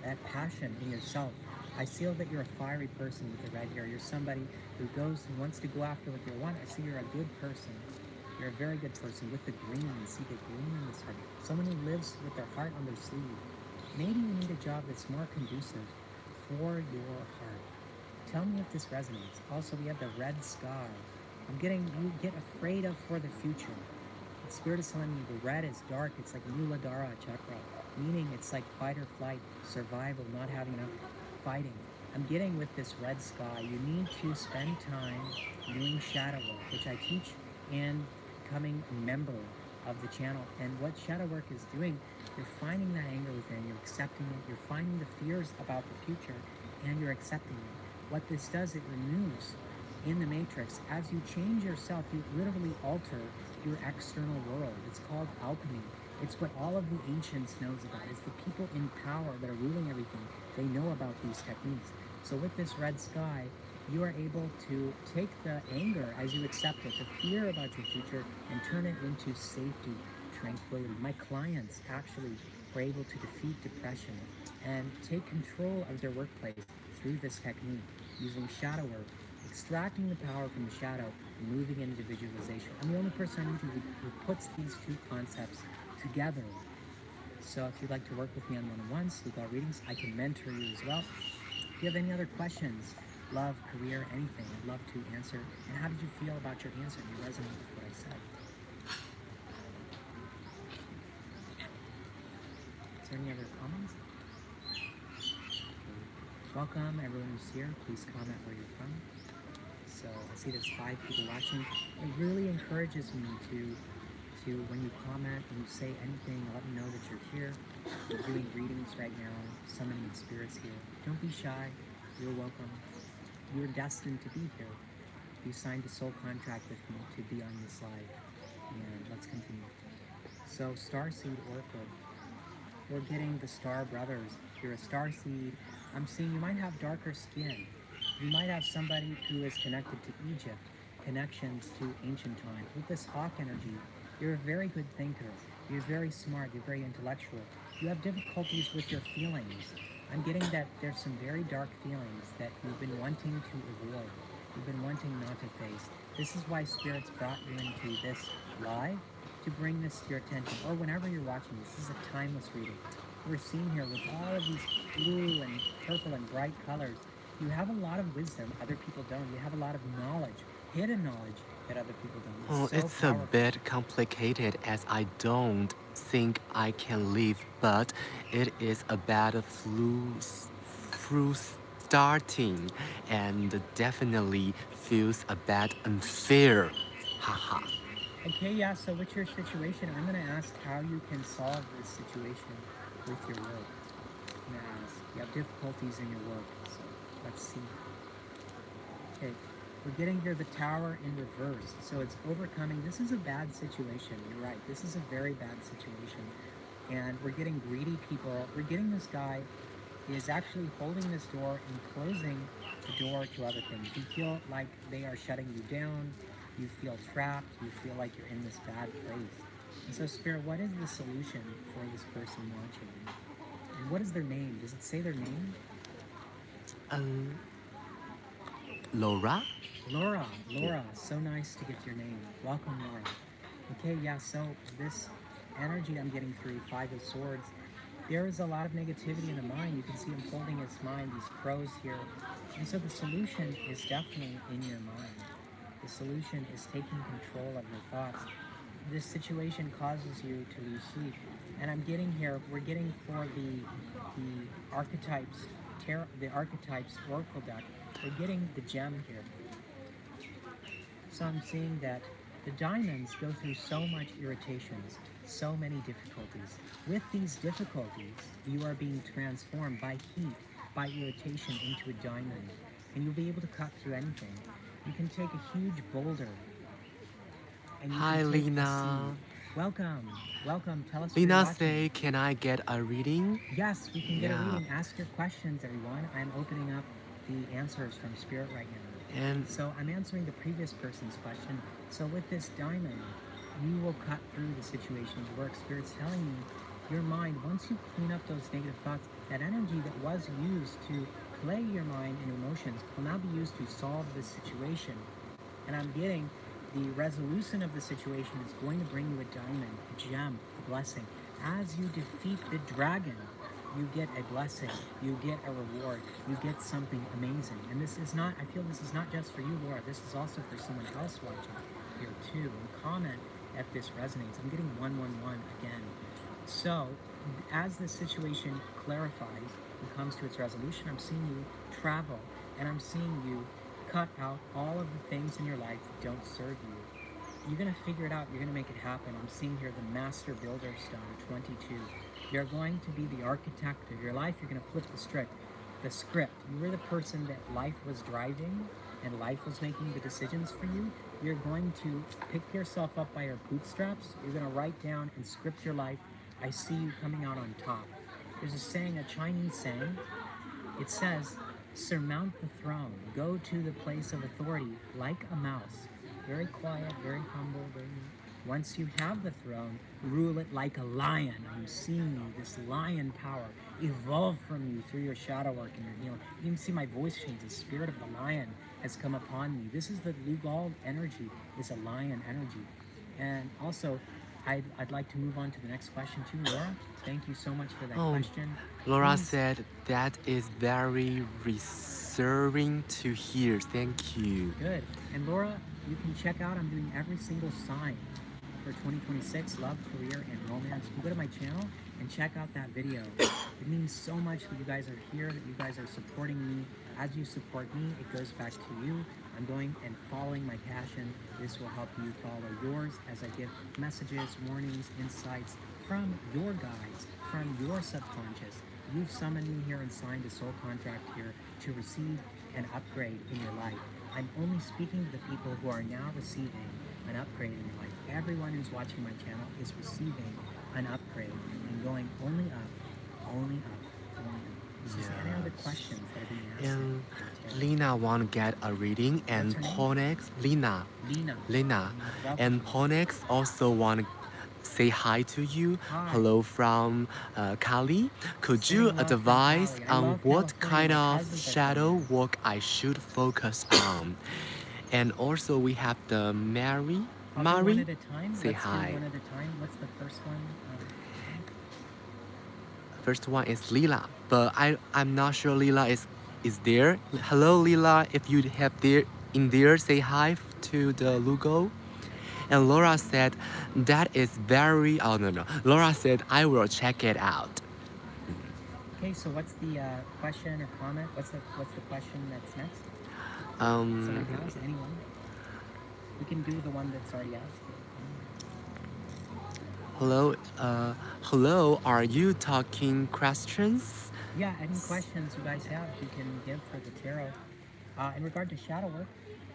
that passion in yourself? I feel that you're a fiery person with the red hair. You're somebody who goes and wants to go after what they want. I see you're a good person. You're a very good person with the green. See the green in this heart. Someone who lives with their heart on their sleeve. Maybe you need a job that's more conducive for your heart. Tell me if this resonates. Also, we have the red sky. I'm getting you get afraid of for the future. The spirit is telling me the red is dark. It's like Muladhara chakra, meaning it's like fight or flight, survival, not having enough fighting. I'm getting with this red sky, you need to spend time doing shadow work, which I teach and becoming a member of the channel. And what shadow work is doing, you're finding that anger within, you're accepting it, you're finding the fears about the future, and you're accepting it. What this does, it renews in the matrix. As you change yourself, you literally alter your external world. It's called alchemy. It's what all of the ancients knows about. It's the people in power that are ruling everything. They know about these techniques. So with this red sky, you are able to take the anger as you accept it, the fear about your future, and turn it into safety, tranquility. My clients actually were able to defeat depression and take control of their workplace through this technique, using shadow work, extracting the power from the shadow, and moving into visualization. I'm the only person on YouTube who puts these two concepts together. So if you'd like to work with me on one-on-ones, Lugal readings, I can mentor you as well. If you have any other questions, love, career, anything, I'd love to answer. And how did you feel about your answer? Do you resonate with what I said? Is there any other comments? Welcome, everyone who's here. Please comment where you're from. So I see there's 5 people watching. It really encourages me to when you comment and you say anything, let me know that you're here. We're doing readings right now, summoning the spirits here. Don't be shy. You're welcome. You're destined to be here. You signed a soul contract with me to be on this live. And let's continue. So Starseed Oracle. We're getting the Star Brothers. You're a Starseed. I'm seeing you might have darker skin. You might have somebody who is connected to Egypt, connections to ancient times. With this hawk energy, you're a very good thinker. You're very smart. You're very intellectual. You have difficulties with your feelings. I'm getting that there's some very dark feelings that you've been wanting to avoid. You've been wanting not to face. This is why spirits brought you into this live to bring this to your attention, or whenever you're watching this. This is a timeless reading. We're seeing here with all of these blue and purple and bright colors. You have a lot of wisdom other people don't. You have a lot of knowledge, hidden knowledge that other people don't. Oh, It's so it's a powerful. bit complicated as I don't think I can leave, but it is a bad flu starting and definitely feels a bit unfair. Haha. Okay, yeah, so what's your situation? I'm going to ask how you can solve this situation with your work. I'm going to ask. You have difficulties in your work, so let's see. Okay, we're getting here the tower in reverse. So it's overcoming. This is a bad situation. You're right. This is a very bad situation. And we're getting greedy people. We're getting this guy is actually holding this door and closing the door to other things. You feel like they are shutting you down. You feel trapped. You feel like you're in this bad place. And so, Spirit, what is the solution for this person watching? And what is their name? Does it say their name? Um, Laura? Laura. Laura. So nice to get your name. Welcome, Laura. Okay, yeah, so this energy I'm getting through, Five of Swords, there is a lot of negativity in the mind. You can see him holding his mind, these crows here. And so the solution is definitely in your mind. The solution is taking control of your thoughts. This situation causes you to lose sleep. And I'm getting here, we're getting for the archetypes, the archetypes oracle deck, we're getting the gem here. So I'm seeing that the diamonds go through so much irritations, so many difficulties. With these difficulties, you are being transformed by heat, by irritation into a diamond. And you'll be able to cut through anything. You can take a huge boulder and you Hi, can take Lena. a seed. Welcome, welcome. Tell us where you're Lena watching. say, can I get a reading? Yes, we can get a Yeah. reading. Ask your questions, everyone. I'm opening up the answers from Spirit right now. And So I'm answering the previous person's question. So with this diamond, you will cut through the situation of work. Spirit's telling you, your mind, once you clean up those negative thoughts, that energy that was used to play your mind and emotions will now be used to solve this situation. And I'm getting the resolution of the situation is going to bring you a diamond, a gem, a blessing. As you defeat the dragon, you get a blessing, you get a reward, you get something amazing. And this is not, I feel this is not just for you, Laura, this is also for someone else watching here too. And comment if this resonates. I'm getting 111 again. So, as this situation clarifies and comes to its resolution, I'm seeing you travel and I'm seeing you cut out all of the things in your life that don't serve you. You're going to figure it out. You're going to make it happen. I'm seeing here the Master Builder Stone, 22. You're going to be the architect of your life. You're going to flip the script. The script. You were the person that life was driving and life was making the decisions for you. You're going to pick yourself up by your bootstraps. You're going to write down and script your life. I see you coming out on top. There's a saying, a Chinese saying. It says, surmount the throne. Go to the place of authority like a mouse. Very quiet, very humble. Once you have the throne, rule it like a lion. I'm seeing you, this lion power, evolve from you through your shadow work and your healing. You can see my voice change. The spirit of the lion has come upon me. This is the Lugal energy, is a lion energy. And also, I'd like to move on to the next question too, Laura. Thank you so much for that question. Laura Please. said that is very reassuring to hear. Thank you. Good. And Laura, you can check out, I'm doing every single sign for 2026, love, career, and romance. You can go to my channel and check out that video. It means so much that you guys are here, that you guys are supporting me. As you support me, it goes back to you. I'm going and following my passion. This will help you follow yours as I give messages, warnings, insights from your guides, from your subconscious. You've summoned me here and signed a soul contract here to receive an upgrade in your life. I'm only speaking to the people who are now receiving an upgrade in your life. Everyone who's watching my channel is receiving an upgrade and going only up, only up, only up. Is there any other questions that are being asked? And Lena want to get a reading, and What's her name? Ponex, Lena, Lena. Lena, Welcome. and Ponex also want to say hi to you. Hi. Hello from Cali. Could you Sending love from advise Cali. I on love what California. kind My of cousins are from shadow there. work I should focus on? And also we have the Mary. I'll do one Mary, at a time. say Let's do hi. one at a time. What's the first one? First one is Lila, but I'm not sure Lila is there. Hello Lila, if you have there in there, say hi to the Lugal. And Laura said that is very oh no. Laura said I will check it out. Okay, so what's the question or comment? What's the question that's next? Um Someone has anyone? We can do the one that's already asked. hello, are you talking questions? Yeah, any questions you guys have, you can give for the tarot. In regard to shadow work,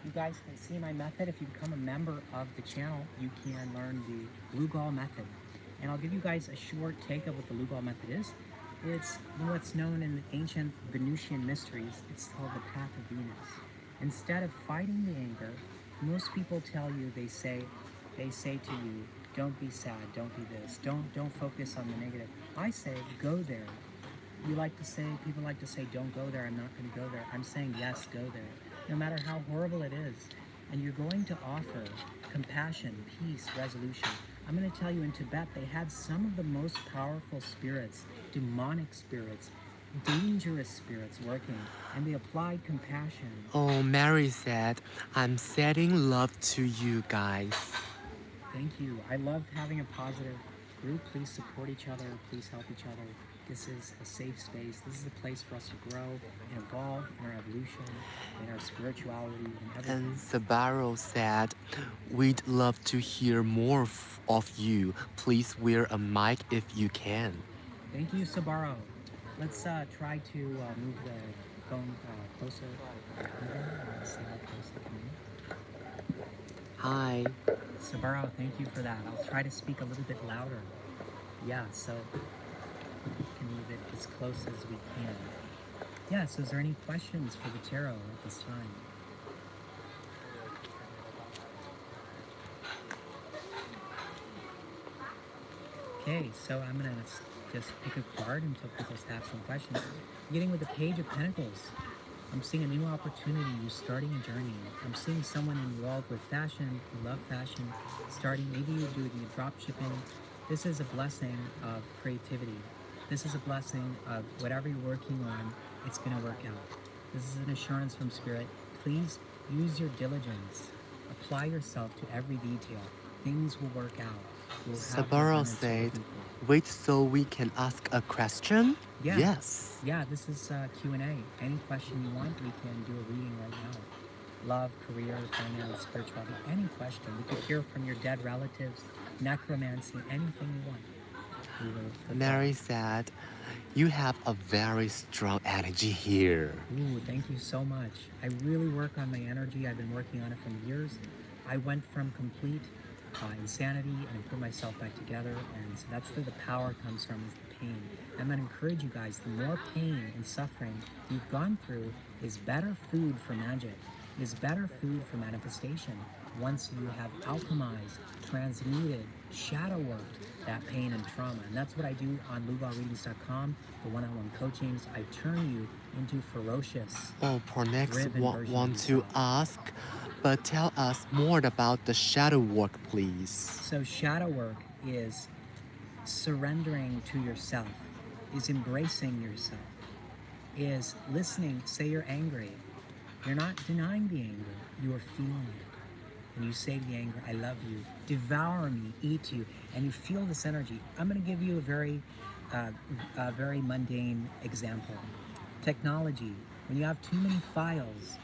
you guys can see my method. If you become a member of the channel, you can learn the Lugal method. And I'll give you guys a short take of what the Lugal method is. It's what's known in the ancient Venusian mysteries. It's called the path of Venus. Instead of fighting the anger, most people tell you, they say to you, don't be sad, don't be this, don't focus on the negative. I say, go there. People like to say, don't go there, I'm not going to go there. I'm saying, yes, go there, no matter how horrible it is. And you're going to offer compassion, peace, resolution. I'm going to tell you, in Tibet, they had some of the most powerful spirits, demonic spirits, dangerous spirits working, and they applied compassion. Oh, Mary said, I'm sending love to you guys. Thank you. I love having a positive group. Please support each other. Please help each other. This is a safe space. This is a place for us to grow and evolve in our evolution, in our spirituality, and everything. And Sabaro said, we'd love to hear more of you. Please wear a mic if you can. Thank you, Sabaro. Let's try to move the phone closer. See how close it can move. Hi. Sabaro, thank you for that. I'll try to speak a little bit louder. Yeah, so we can move it as close as we can. Yeah, so is there any questions for the tarot at this time? Okay, so I'm going to just pick a card until people have some questions. Beginning with the Page of Pentacles. I'm seeing a new opportunity, you starting a journey. I'm seeing someone involved with fashion, you love fashion, starting, maybe you do the drop shipping. This is a blessing of creativity. This is a blessing of whatever you're working on, it's going to work out. This is an assurance from Spirit. Please use your diligence. Apply yourself to every detail. Things will work out. Sabaro said, wait so we can ask a question? Yeah. Yes. Yeah, this is Q&A. Any question you want, we can do a reading right now. Love, career, finance, spirituality, any question. We could hear from your dead relatives, necromancy, anything you want. Mary said, you have a very strong energy here. Ooh, thank you so much. I really work on my energy. I've been working on it for years. I went from complete insanity and I put myself back together, and so that's where the power comes from, is the pain. I'm going to encourage you guys, the more pain and suffering you've gone through is better food for magic, is better food for manifestation. Once you have alchemized, transmuted, shadow worked that pain and trauma. And that's what I do on lugalreadings.com, the one-on-one coachings. I turn you into ferocious. Oh, Pornex driven version want of to yourself. ask, but tell us more about the shadow work, please. So shadow work is surrendering to yourself, is embracing yourself, is listening. Say you're angry. You're not denying the anger. You are feeling it. And you say to the anger, I love you. Devour me, eat you. And you feel this energy. I'm going to give you a very mundane example. Technology. When you have too many files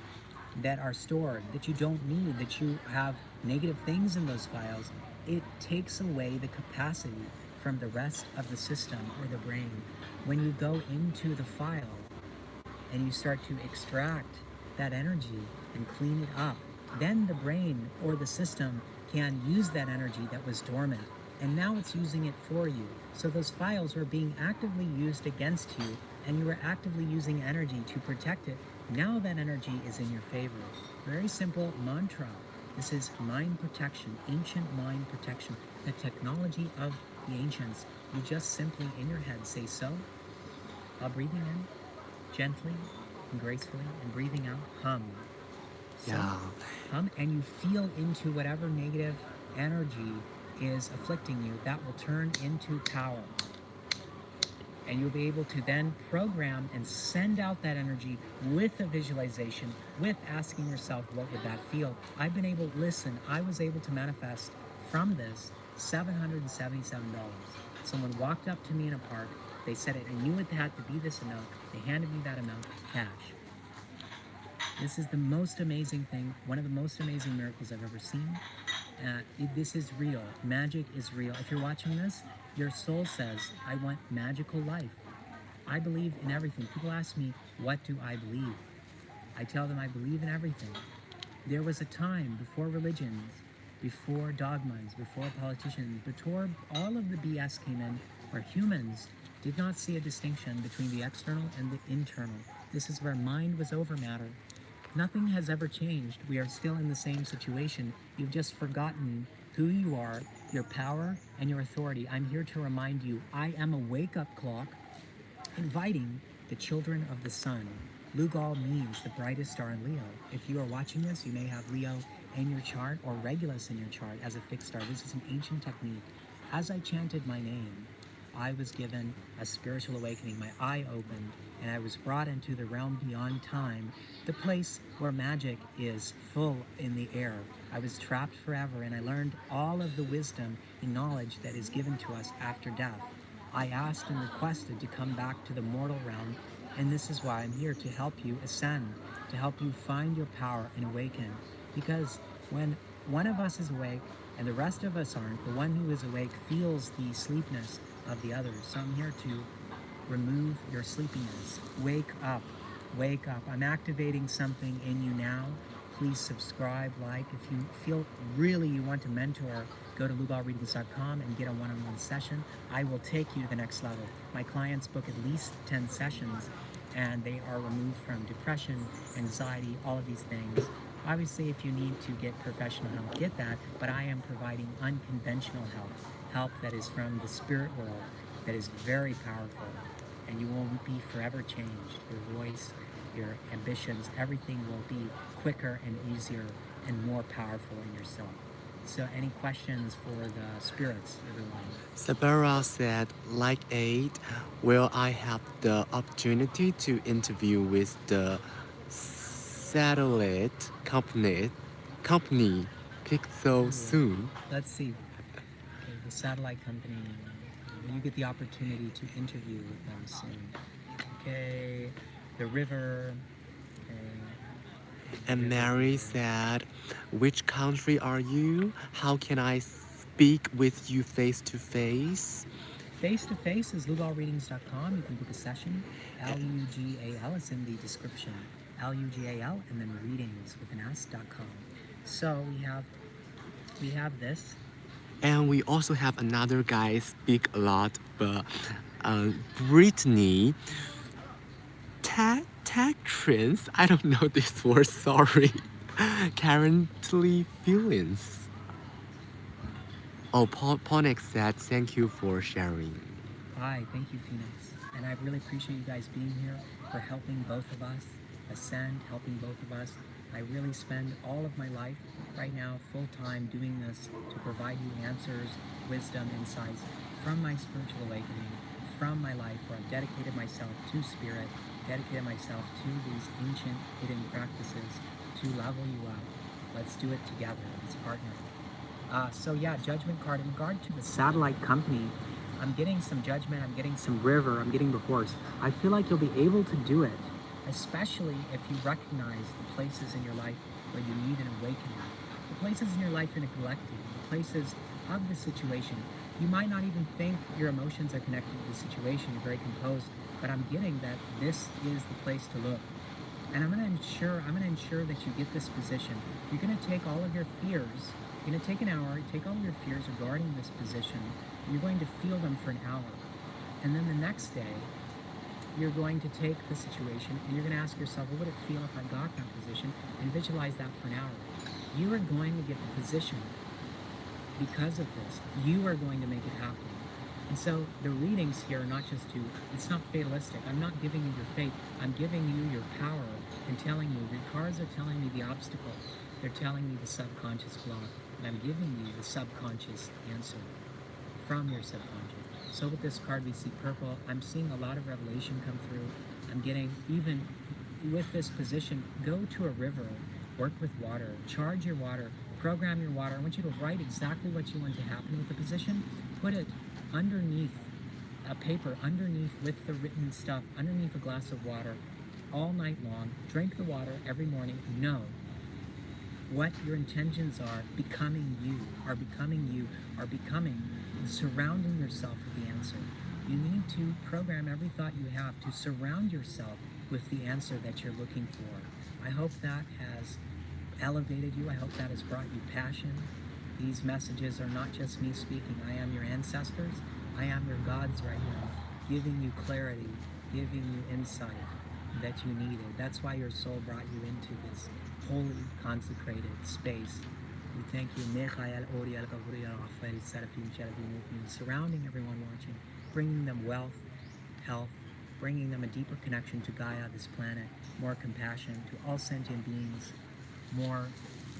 that are stored, that you don't need, that you have negative things in those files, it takes away the capacity from the rest of the system or the brain. When you go into the file and you start to extract that energy and clean it up, then the brain or the system can use that energy that was dormant, and now it's using it for you. So those files were being actively used against you, and you were actively using energy to protect it. Now that energy is in your favor. Very simple mantra. This is mind protection, ancient mind protection, the technology of the ancients. You just simply in your head say so, while breathing in gently and gracefully, and breathing out, hum. So, Yeah. hum, and you feel into whatever negative energy is afflicting you. That will turn into power. And you'll be able to then program and send out that energy with a visualization, with asking yourself, what would that feel? I've been able, listen, I was able to manifest from this $777. Someone walked up to me in a park, they said it, I knew it had to be this amount, they handed me that amount, cash. This is the most amazing thing, one of the most amazing miracles I've ever seen. This is real. Magic is real. If you're watching this, your soul says, I want magical life. I believe in everything. People ask me, what do I believe? I tell them I believe in everything. There was a time before religions, before dogmas, before politicians, before all of the BS came in, where humans did not see a distinction between the external and the internal. This is where mind was over matter. Nothing has ever changed. We are still in the same situation. You've just forgotten who you are, your power, and your authority. I'm here to remind you, I am a wake-up clock inviting the children of the sun. Lugal means the brightest star in Leo. If you are watching this, you may have Leo in your chart or Regulus in your chart as a fixed star. This is an ancient technique. As I chanted my name, I was given a spiritual awakening. My eye opened, and I was brought into the realm beyond time, the place where magic is full in the air. I was trapped forever, and I learned all of the wisdom and knowledge that is given to us after death. I asked and requested to come back to the mortal realm, and this is why I'm here, to help you ascend, to help you find your power and awaken. Because when one of us is awake and the rest of us aren't, the one who is awake feels the sleepiness of the others. So I'm here to remove your sleepiness. Wake up. Wake up. I'm activating something in you now. Please subscribe, like. If you feel really you want to mentor, go to lugalreadings.com and get a one-on-one session. I will take you to the next level. My clients book at least 10 sessions, and they are removed from depression, anxiety, all of these things. Obviously, if you need to get professional help, get that, but I am providing unconventional help that is from the spirit world, that is very powerful, and you will be forever changed. Your voice, your ambitions, everything will be quicker and easier and more powerful in yourself. So any questions for the spirits, everyone? Sabara said, like 8, will I have the opportunity to interview with the satellite company Pixel soon? Let's see. Okay, the satellite company, you get the opportunity to interview with them soon. Okay, the river. Okay. And Mary said, which country are you? How can I speak with you face to face? Face to face is lugalreadings.com. You can book a session. Lugal is in the description. Lugal and then readings with an s.com. So we have this. And we also have another guy speak a lot, but Brittany Tactrins, I don't know this word, sorry. Currently feelings. Oh, Ponex said thank you for sharing. Hi, thank you, Phoenix. And I really appreciate you guys being here, for helping both of us ascend, helping both of us. I really spend all of my life right now full-time doing this to provide you answers, wisdom, insights from my spiritual awakening, from my life where I've dedicated myself to spirit, dedicated myself to these ancient hidden practices to level you up. Let's do it together. Let's partner. So yeah, judgment card. In regard to the satellite company, I'm getting some judgment, I'm getting some river, I'm getting the horse. I feel like you'll be able to do it, especially if you recognize the places in your life where you need an awakening. The places in your life you're neglecting, the places of the situation. You might not even think your emotions are connected to the situation, you're very composed, but I'm getting that this is the place to look. And I'm gonna ensure that you get this position. You're gonna take all of your fears, you're gonna take an hour, take all of your fears regarding this position, and you're going to feel them for an hour. And then the next day, you're going to take the situation and you're gonna ask yourself, what would it feel if I got that position? And visualize that for an hour. You are going to get the position because of this. You are going to make it happen. And so the readings here are not just to, it's not fatalistic. I'm not giving you your fate. I'm giving you your power and telling you, your cards are telling me the obstacle. They're telling me the subconscious block. And I'm giving you the subconscious answer from your subconscious. So with this card, we see purple. I'm seeing a lot of revelation come through. I'm getting, even with this position, go to a river, work with water, charge your water, program your water. I want you to write exactly what you want to happen with the position. Put it underneath a paper, underneath with the written stuff, underneath a glass of water all night long. Drink the water every morning. Know what your intentions are, becoming you, surrounding yourself with the answer. You need to program every thought you have to surround yourself with the answer that you're looking for. I hope that has elevated you. I hope that has brought you passion. These messages are not just me speaking. I am your ancestors. I am your gods right now, giving you clarity, giving you insight that you needed. That's why your soul brought you into this holy, consecrated space. We thank you, Michael, Oriel, Gabriel, Raphael, Seraphim, Cherubim, Movement, surrounding everyone watching, bringing them wealth, health, bringing them a deeper connection to Gaia, this planet, more compassion to all sentient beings, more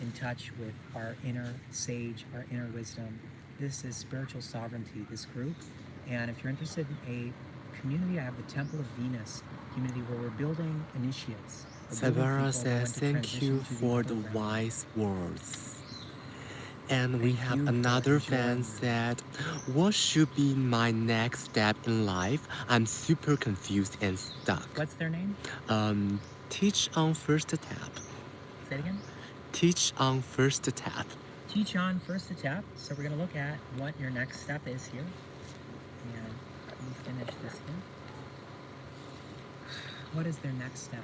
in touch with our inner sage, our inner wisdom. This is Spiritual Sovereignty, this group. And if you're interested in a community, I have the Temple of Venus community where we're building initiates. Savara says, thank you for the wise words. And we have another fan said, what should be my next step in life? I'm super confused and stuck. What's their name? Teach on first tap. Say it again? Teach on first tap. Teach on first tap. So we're going to look at what your next step is here. And let me finish this here. What is their next step?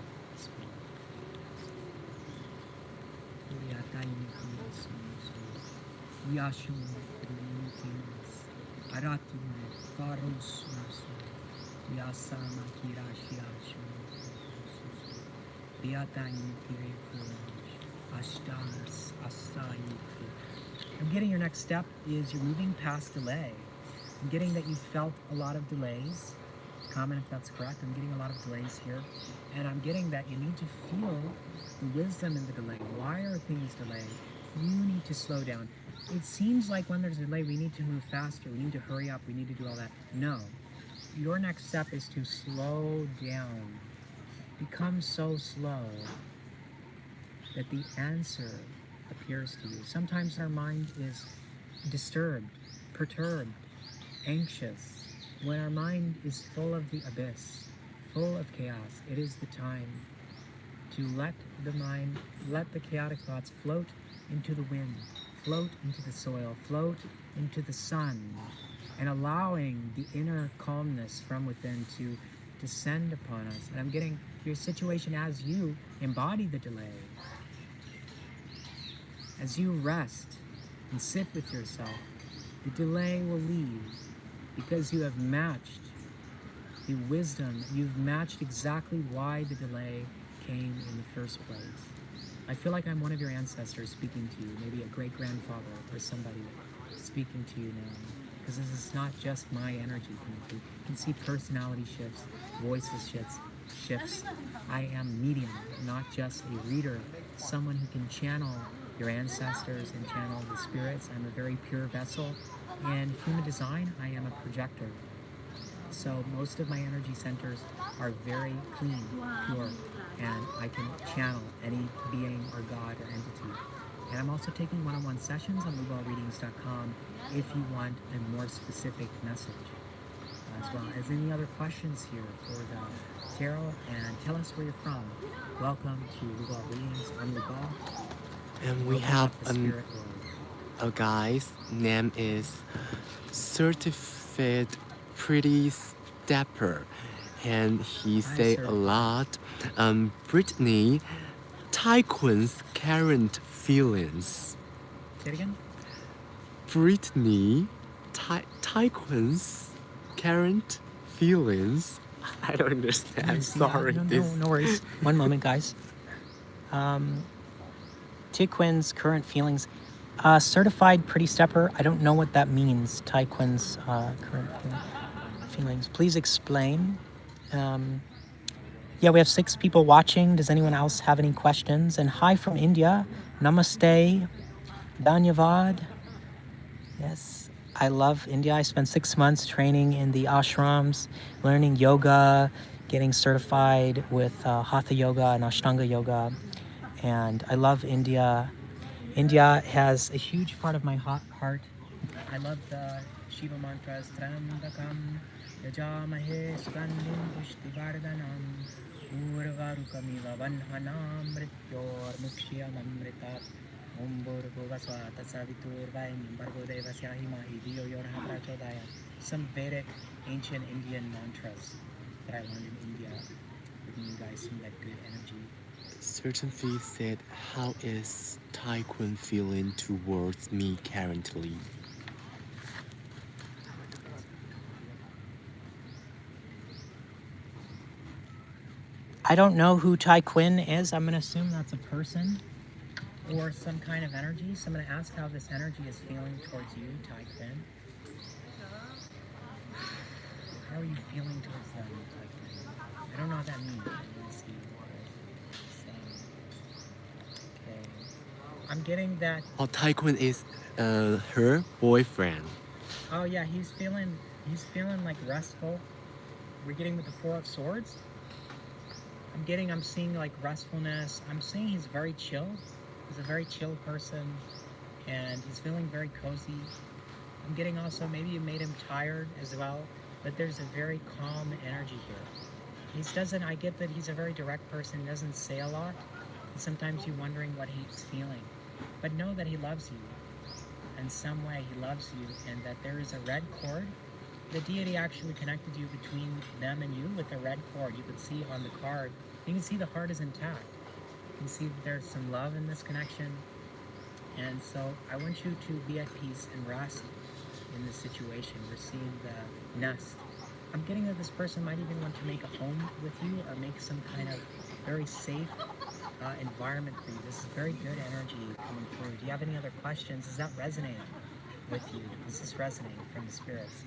I'm getting your next step is you're moving past delay. I'm getting that you felt a lot of delays. Comment if that's correct. I'm getting a lot of delays here. And I'm getting that you need to feel the wisdom in the delay. Why are things delayed? You need to slow down. It seems like when there's a delay, we need to move faster. We need to hurry up. We need to do all that. No. Your next step is to slow down. Become so slow that the answer appears to you. Sometimes our mind is disturbed, perturbed, anxious. When our mind is full of the abyss, full of chaos, it is the time to let the mind, let the chaotic thoughts float into the wind, float into the soil, float into the sun, and allowing the inner calmness from within to descend upon us. And I'm getting your situation as you embody the delay, as you rest and sit with yourself, the delay will leave because you have matched the wisdom, you've matched exactly why the delay came in the first place. I feel like I'm one of your ancestors speaking to you, maybe a great-grandfather or somebody speaking to you now, because this is not just my energy coming through. You can see personality shifts, voices shifts. I am medium, not just a reader, someone who can channel your ancestors and channel the spirits. I'm a very pure vessel. In human design, I am a projector. So most of my energy centers are very clean, pure, and I can channel any being or God or entity. And I'm also taking one-on-one sessions on lugalreadings.com if you want a more specific message as well. As any other questions here for the tarot, and tell us where you're from. Welcome to Lugal Readings. I'm Lugal. And we have a guy's name is Certified Pretty Stepper, and he say a lot. Brittany, Tyquin's current feelings. Say it again. Brittany, Tyquin's current feelings. I don't understand. Sorry. No worries. One moment, guys. Taekwon's current feelings. Certified pretty stepper. I don't know what that means. Taekwon's current feelings. Please explain. Yeah, we have 6 people watching. Does anyone else have any questions? And hi from India. Namaste. Dhanyavad. Yes, I love India. I spent 6 months training in the ashrams, learning yoga, getting certified with Hatha yoga and Ashtanga yoga. And I love India. India has a huge part of my heart. I love the Shiva mantras. Trambakam yajamahe sugandhim pushtivardhanam urvarukamiva vanhanam mrityor mukshiyamamritat Om Bhurvasva Tatsaviturvayam Bhargo Devasya Himahi Dhiyo Yorha Prachodaya. Some Vedic ancient Indian mantras that I learned in India, giving you guys some of that good energy. Certain Fee said, how is Taekwon feeling towards me currently? I don't know who Taekwon is. I'm going to assume that's a person or some kind of energy. So I'm going to ask how this energy is feeling towards you, Taekwon. How are you feeling towards them, Taekwon? I don't know what that means. Let's see. Okay. I'm getting that. Oh, Taekwon is her boyfriend. Oh yeah, he's feeling like restful. We're getting with the 4 of Swords. I'm seeing like restfulness. I'm seeing he's very chill. He's a very chill person, and he's feeling very cozy. I'm getting also maybe you made him tired as well, but there's a very calm energy here. I get that he's a very direct person. He doesn't say a lot. And sometimes you're wondering what he's feeling, but know that he loves you. In some way, he loves you, and that there is a red cord. The deity actually connected you between them and you with a red cord. You could see on the card, you can see the heart is intact. You can see that there's some love in this connection. And so I want you to be at peace and rest in this situation. We're seeing the nest. I'm getting that this person might even want to make a home with you or make some kind of very safe environment for you. This is very good energy coming through. Do you have any other questions? Is that resonating with you? Is this resonating from the spirits?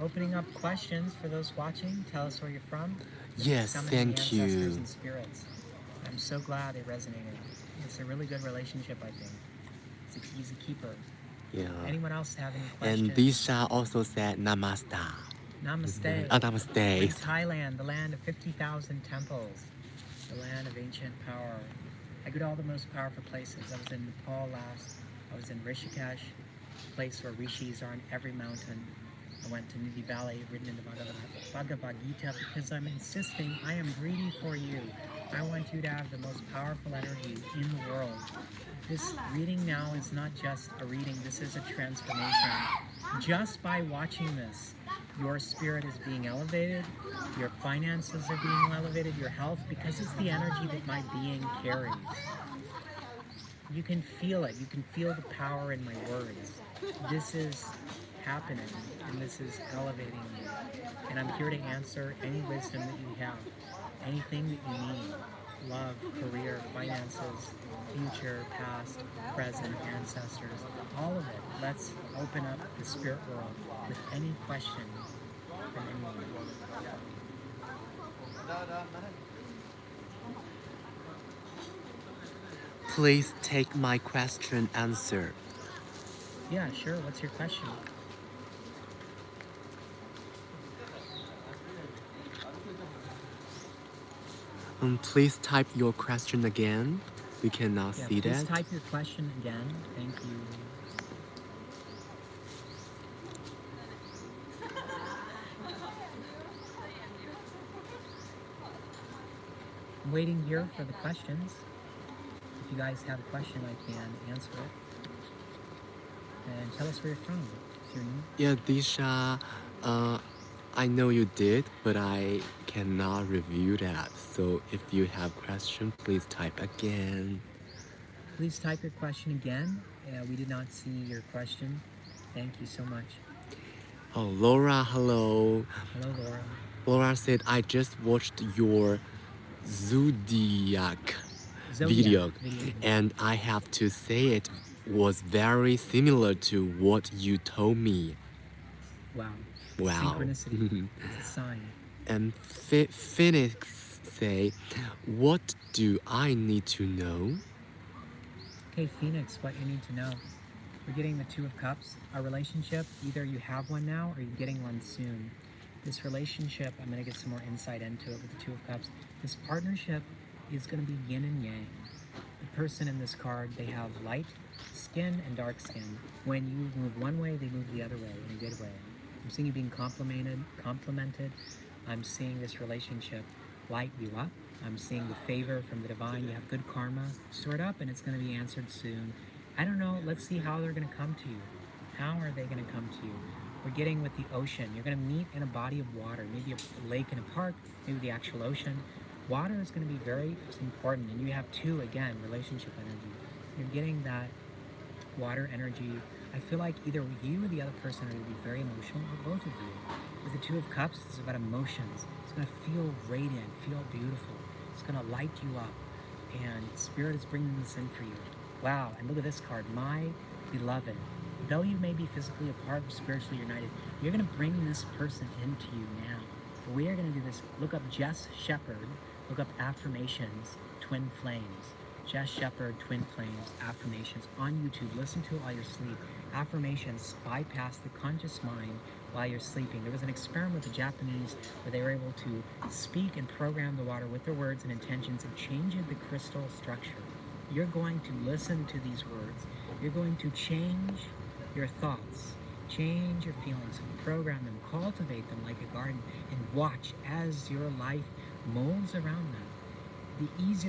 Opening up questions for those watching. Tell us where you're from. Yes, thank you. Ancestors and spirits. I'm so glad it resonated. It's a really good relationship, I think. He's a keeper. Yeah. Anyone else have any questions? And Disha also said namaste. Namaste. Namaste. In Thailand, the land of 50,000 temples, the land of ancient power. I go to all the most powerful places. I was in Nepal last. I was in Rishikesh, a place where rishis are on every mountain. I went to Nidhi Valley, written in the Bhagavad Gita, because I'm insisting I am greedy for you. I want you to have the most powerful energy in the world. This reading now is not just a reading, this is a transformation. Just by watching this, your spirit is being elevated, your finances are being elevated, your health, because it's the energy that my being carries. You can feel it, you can feel the power in my words. This is happening, and this is elevating you. And I'm here to answer any wisdom that you have, anything that you need. Love, career, finances, future, past, present, ancestors, all of it. Let's open up the spirit world with any question from anyone. Please take my question answer. Yeah, sure. What's your question? Please type your question again. We cannot see please that. Type your question again. Thank you. I'm waiting here for the questions. If you guys have a question, I can answer it. And tell us where you're from. If you're new. Yeah, Disha, I know you did, but I cannot review that. So if you have question, please type again. Please type your question again. We did not see your question. Thank you so much. Oh, Laura, hello. Hello, Laura. Laura said, I just watched your Zodiac Zodiac video, video. and I have to say it was very similar to what you told me. Wow. Wow. Synchronicity. It's a sign. And Phoenix say, what do I need to know? Okay, Phoenix, what you need to know. We're getting the Two of Cups. Our relationship, either you have one now or you're getting one soon. This relationship, I'm going to get some more insight into it with the Two of Cups. This partnership is going to be yin and yang. The person in this card, they have light skin and dark skin. When you move one way, they move the other way in a good way. I'm seeing you being complimented. I'm seeing this relationship light you up. I'm seeing the favor from the divine. You have good karma stored up and it's going to be answered soon. I don't know. Let's see how they're going to come to you. How are they going to come to you? We're getting with the ocean. You're going to meet in a body of water, maybe a lake in a park, maybe the actual ocean. Water is going to be very important. And you have two, again, relationship energy. You're getting that water energy. I feel like either you or the other person are going to be very emotional, or both of you. With the Two of Cups, it's about emotions. It's going to feel radiant, feel beautiful. It's going to light you up. And Spirit is bringing this in for you. Wow, and look at this card, my beloved. Though you may be physically apart, spiritually united, you're going to bring this person into you now. We are going to do this. Look up Jess Shepherd. Look up affirmations, twin flames. Jess Shepherd, twin flames, affirmations on YouTube. Listen to it while you're asleep. Affirmations bypass the conscious mind while you're sleeping. There was an experiment with the Japanese where they were able to speak and program the water with their words and intentions and change the crystal structure. You're going to listen to these words. You're going to change your thoughts, change your feelings, program them, cultivate them like a garden, and watch as your life molds around them.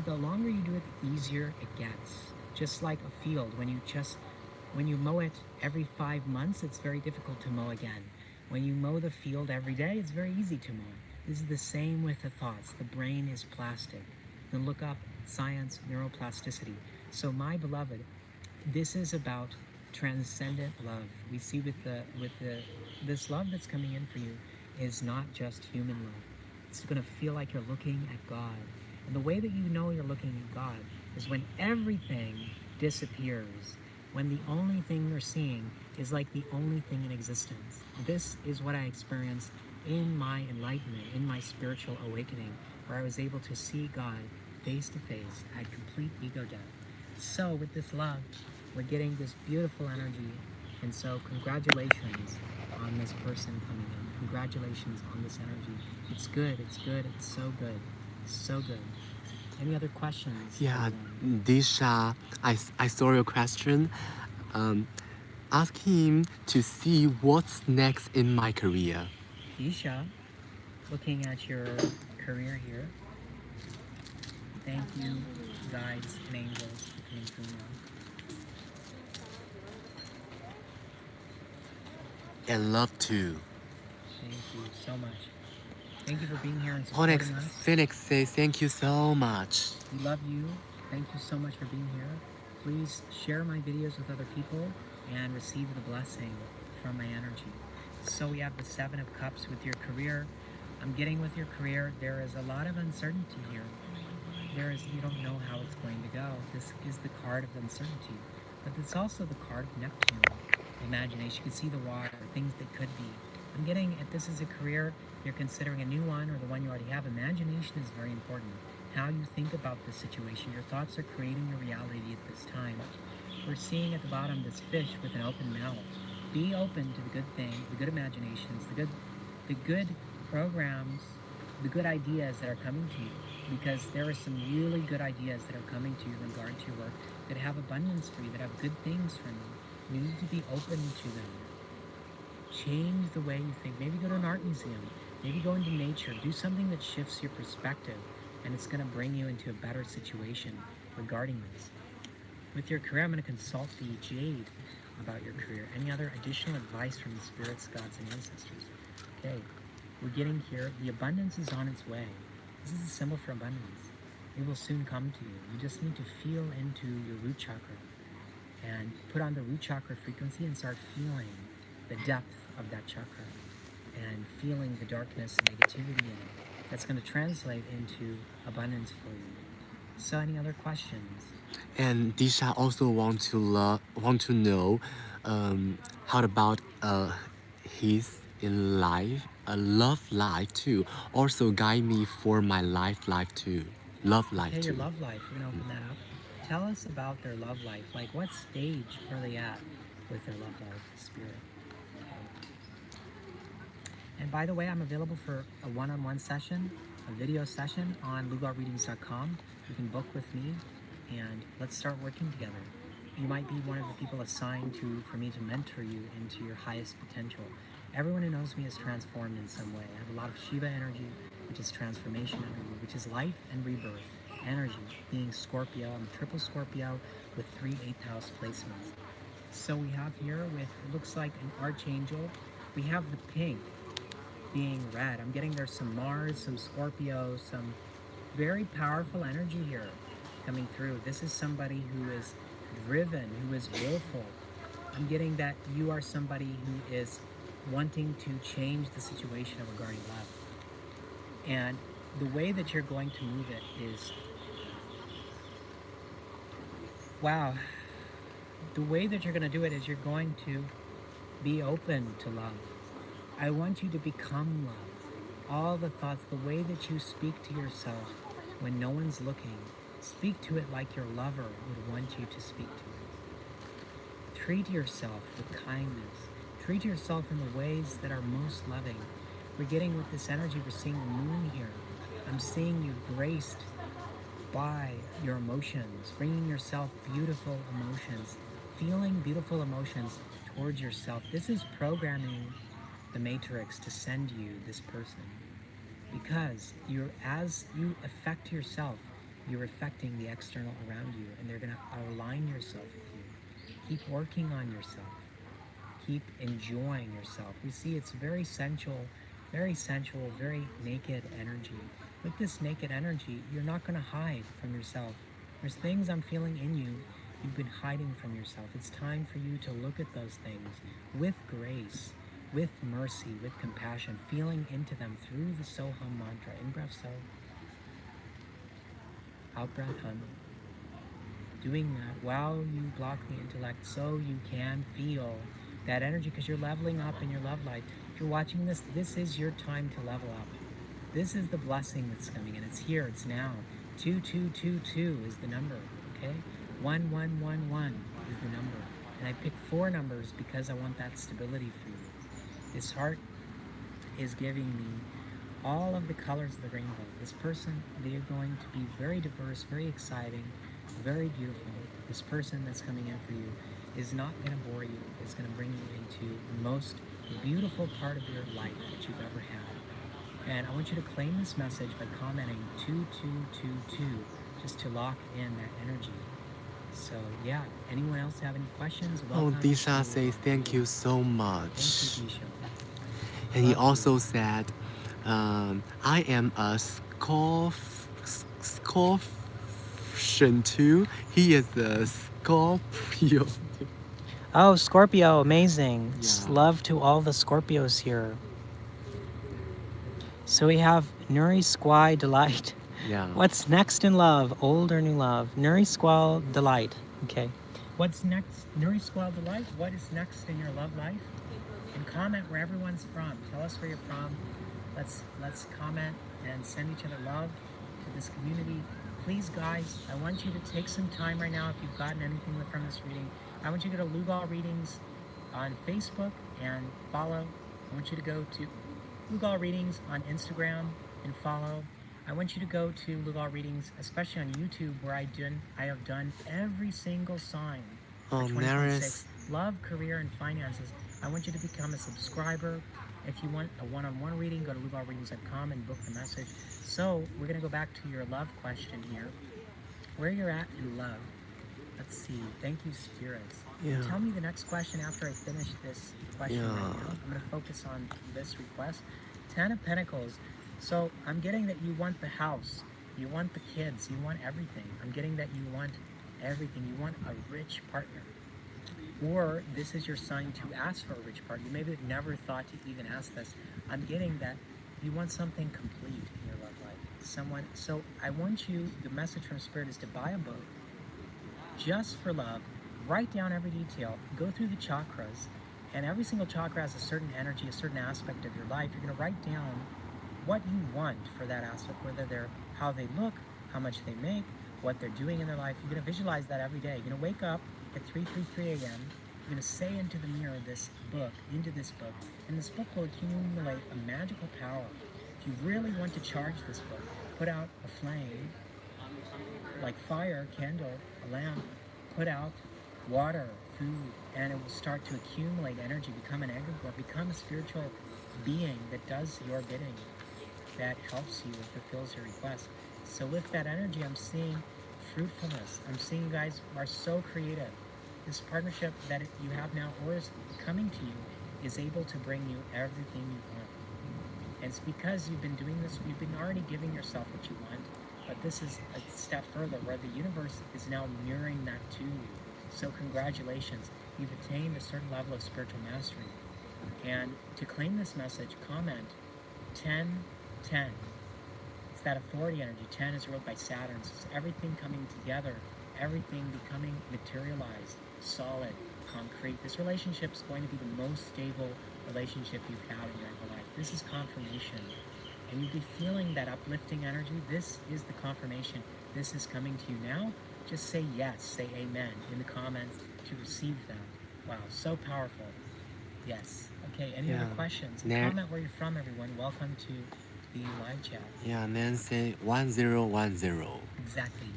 The longer you do it, the easier it gets. Just like a field, when you mow it every 5 months, it's very difficult to mow again. When you mow the field every day, it's very easy to mow. This is the same with the thoughts. The brain is plastic. Then look up science, neuroplasticity. So my beloved, this is about transcendent love. We see with this love that's coming in for you is not just human love. It's going to feel like you're looking at God. And the way that you know you're looking at God is when everything disappears, when the only thing you're seeing is like the only thing in existence. This is what I experienced in my enlightenment, in my spiritual awakening, where I was able to see God face to face at complete ego death. So with this love, we're getting this beautiful energy. And so congratulations on this person coming in. Congratulations on this energy. It's good, it's good, it's so good, so good. Any other questions? Yeah, Disha, I saw your question. Ask him to see what's next in my career. Isha, looking at your career here. Thank you, guides and angels, for coming through now. And love too. Thank you so much. Thank you for being here and supporting us. Phoenix says thank you so much. We love you. Thank you so much for being here. Please share my videos with other people and receive the blessing from my energy. So we have the Seven of Cups with your career. I'm getting with your career, there is a lot of uncertainty here. You don't know how it's going to go. This is the card of uncertainty. But it's also the card of Neptune. Imagination. You can see the water, things that could be. I'm getting, if this is a career, you're considering a new one or the one you already have, imagination is very important. How you think about this situation. Your thoughts are creating your reality at this time. We're seeing at the bottom this fish with an open mouth. Be open to the good things, the good imaginations, the good programs, the good ideas that are coming to you. Because there are some really good ideas that are coming to you in regard to your work that have abundance for you, that have good things for you. You need to be open to them. Change the way you think. Maybe go to an art museum. Maybe go into nature. Do something that shifts your perspective, and it's going to bring you into a better situation regarding this. With your career, I'm going to consult the Jade about your career. Any other additional advice from the spirits, gods, and ancestors? Okay, we're getting here. The abundance is on its way. This is a symbol for abundance. It will soon come to you. You just need to feel into your root chakra and put on the root chakra frequency and start feeling the depth of that chakra and feeling the darkness and negativity in it. That's going to translate into abundance for you. So any other questions? And Disha also want to know how about his in life, love life too. Also guide me for my life too. Love life Okay, your too. love life. We're going to open that up. Tell us about their love life. Like, what stage are they at with their love life, spirit? And by the way, I'm available for a one-on-one session, a video session on lugalreadings.com. You can book with me, and let's start working together. You might be one of the people assigned for me to mentor you into your highest potential. Everyone who knows me is transformed in some way. I have a lot of Shiva energy, which is transformation energy, which is life and rebirth energy. Being Scorpio, I'm a triple Scorpio with 3 8th house placements. So we have here with, it looks like an archangel. We have the pink being red. I'm getting there's some Mars, some Scorpio, some very powerful energy here coming through. This is somebody who is driven, who is willful. I'm getting that you are somebody who is wanting to change the situation regarding love. And the way that you're going to move it is, wow, the way that you're going to do it is you're going to be open to love. I want you to become love. All the thoughts, the way that you speak to yourself when no one's looking, speak to it like your lover would want you to speak to it. Treat yourself with kindness. Treat yourself in the ways that are most loving. We're getting with this energy, we're seeing the moon here. I'm seeing you graced by your emotions, bringing yourself beautiful emotions, feeling beautiful emotions towards yourself. This is programming the matrix to send you this person, because as you affect yourself, you're affecting the external around you, and they're going to align yourself with you. Keep working on yourself. Keep enjoying yourself. We see it's very sensual, very naked energy. With this naked energy, you're not going to hide from yourself. There's things I'm feeling in you you've been hiding from yourself. It's time for you to look at those things with grace, with mercy, with compassion, feeling into them through the So-Hum mantra. In-breath So, out-breath Hum. Doing that while you block the intellect so you can feel that energy, because you're leveling up in your love life. If you're watching this, this is your time to level up. This is the blessing that's coming in. It's here, it's now. 2222 is the number, okay? 1111 is the number. And I picked 4 numbers because I want that stability for you. This heart is giving me all of the colors of the rainbow. This person, they are going to be very diverse, very exciting, very beautiful. This person that's coming in for you is not going to bore you. It's going to bring you into the most beautiful part of your life that you've ever had. And I want you to claim this message by commenting 2222 just to lock in that energy. So yeah, anyone else have any questions? Oh, Disha says thank you so much. Thank you, Disha. And he Love also you. said, I am a Scorpion too. He is a Scorpio. Oh, Scorpio, amazing. Yeah. Love to all the Scorpios here. So we have Nuri Squai Delight. Yeah. What's next in love? Old or new love? Nuri Squall Delight. Okay. What's next? Nuri Squall Delight. What is next in your love life? And comment where everyone's from. Tell us where you're from. Let's comment and send each other love to this community. Please, guys, I want you to take some time right now. If you've gotten anything from this reading, I want you to go to Lugal Readings on Facebook and follow. I want you to go to Lugal Readings on Instagram and follow. I want you to go to Lugal Readings, especially on YouTube, where I have done every single sign for 2026. Love, career, and finances. I want you to become a subscriber. If you want a one-on-one reading, go to lugalreadings.com and book the message. So we're going to go back to your love question here. Where you're at in love. Let's see. Thank you, spirits. Yeah. Tell me the next question after I finish this question right Yeah. now. I'm going to focus on this request. 10 of Pentacles. So I'm getting that you want the house. You want the kids. You want everything. I'm getting that you want everything. You want a rich partner. Or this is your sign to ask for a rich partner. You maybe never thought to even ask this. I'm getting that you want something complete in your love life. Someone, so I want you, the message from Spirit is to buy a book just for love, write down every detail, go through the chakras, and every single chakra has a certain energy, a certain aspect of your life. You're gonna write down what you want for that aspect, whether they're, how they look, how much they make, what they're doing in their life. You're gonna visualize that every day. You're gonna wake up at 3:33 a.m. You're gonna say into the mirror this book, and this book will accumulate a magical power. If you really want to charge this book, put out a flame, like fire, candle, a lamp, put out water, food, and it will start to accumulate energy, become an egregore, become a spiritual being that does your bidding, that helps you and fulfills your request. So with that energy, I'm seeing fruitfulness. I'm seeing you guys are so creative. This partnership that you have now or is coming to you is able to bring you everything you want. And it's because you've been doing this, you've been already giving yourself what you want, but this is a step further where the universe is now mirroring that to you. So congratulations, you've attained a certain level of spiritual mastery. And to claim this message, comment 1010. It's that authority energy. 10 is ruled by Saturn. So it's everything coming together, everything becoming materialized, solid, concrete. This relationship is going to be the most stable relationship you've had in your whole life. This is confirmation. And you'll be feeling that uplifting energy. This is the confirmation. This is coming to you now. Just say yes, say amen in the comments to receive that. Wow, so powerful. Yes. Okay, any other questions? Comment where you're from, everyone. Welcome to the live chat. Yeah, Nancy 1010. Exactly.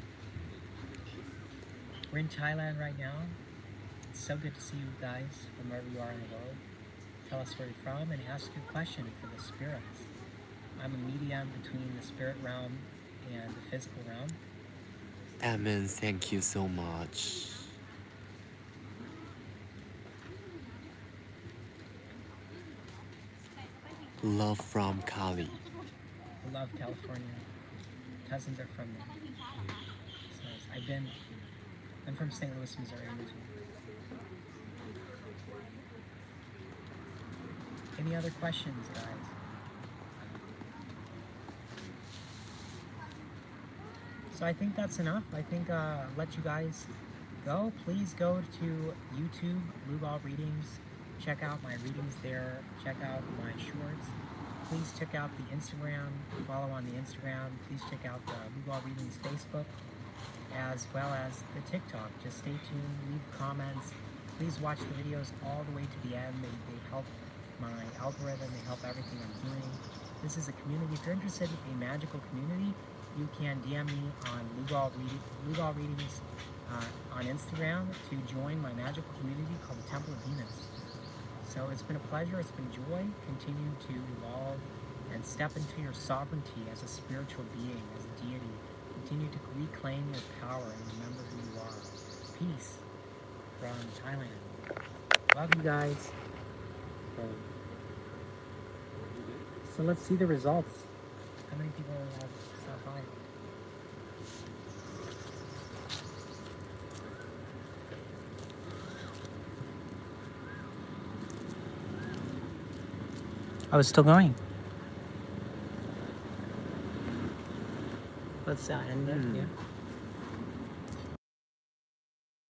We're in Thailand right now. It's so good to see you guys from wherever you are in the world. Tell us where you're from and ask your question for the spirits. I'm a medium between the spirit realm and the physical realm. Amen. Thank you so much. Love from Cali. I love California. Cousins are from there. It's nice. I'm from St. Louis, Missouri originally. Any other questions, guys? So I think that's enough. I think let you guys go. Please go to YouTube, Lugal Readings. Check out my readings there. Check out my shorts. Please check out the Instagram. Follow on the Instagram. Please check out the Lugal Readings Facebook, as well as the TikTok. Just stay tuned. Leave comments. Please watch the videos all the way to the end. They help my algorithm. They help everything I'm doing. This is a community. If you're interested in a magical community, you can DM me on Lugal Readings on Instagram to join my magical community called the Temple of Venus. So it's been a pleasure, it's been joy. Continue to evolve and step into your sovereignty as a spiritual being, as a deity. Continue to reclaim your power and remember who you are. Peace from Thailand. Love you guys. So let's see the results. How many people have stopped by? I was still going. Let's end it. Yeah.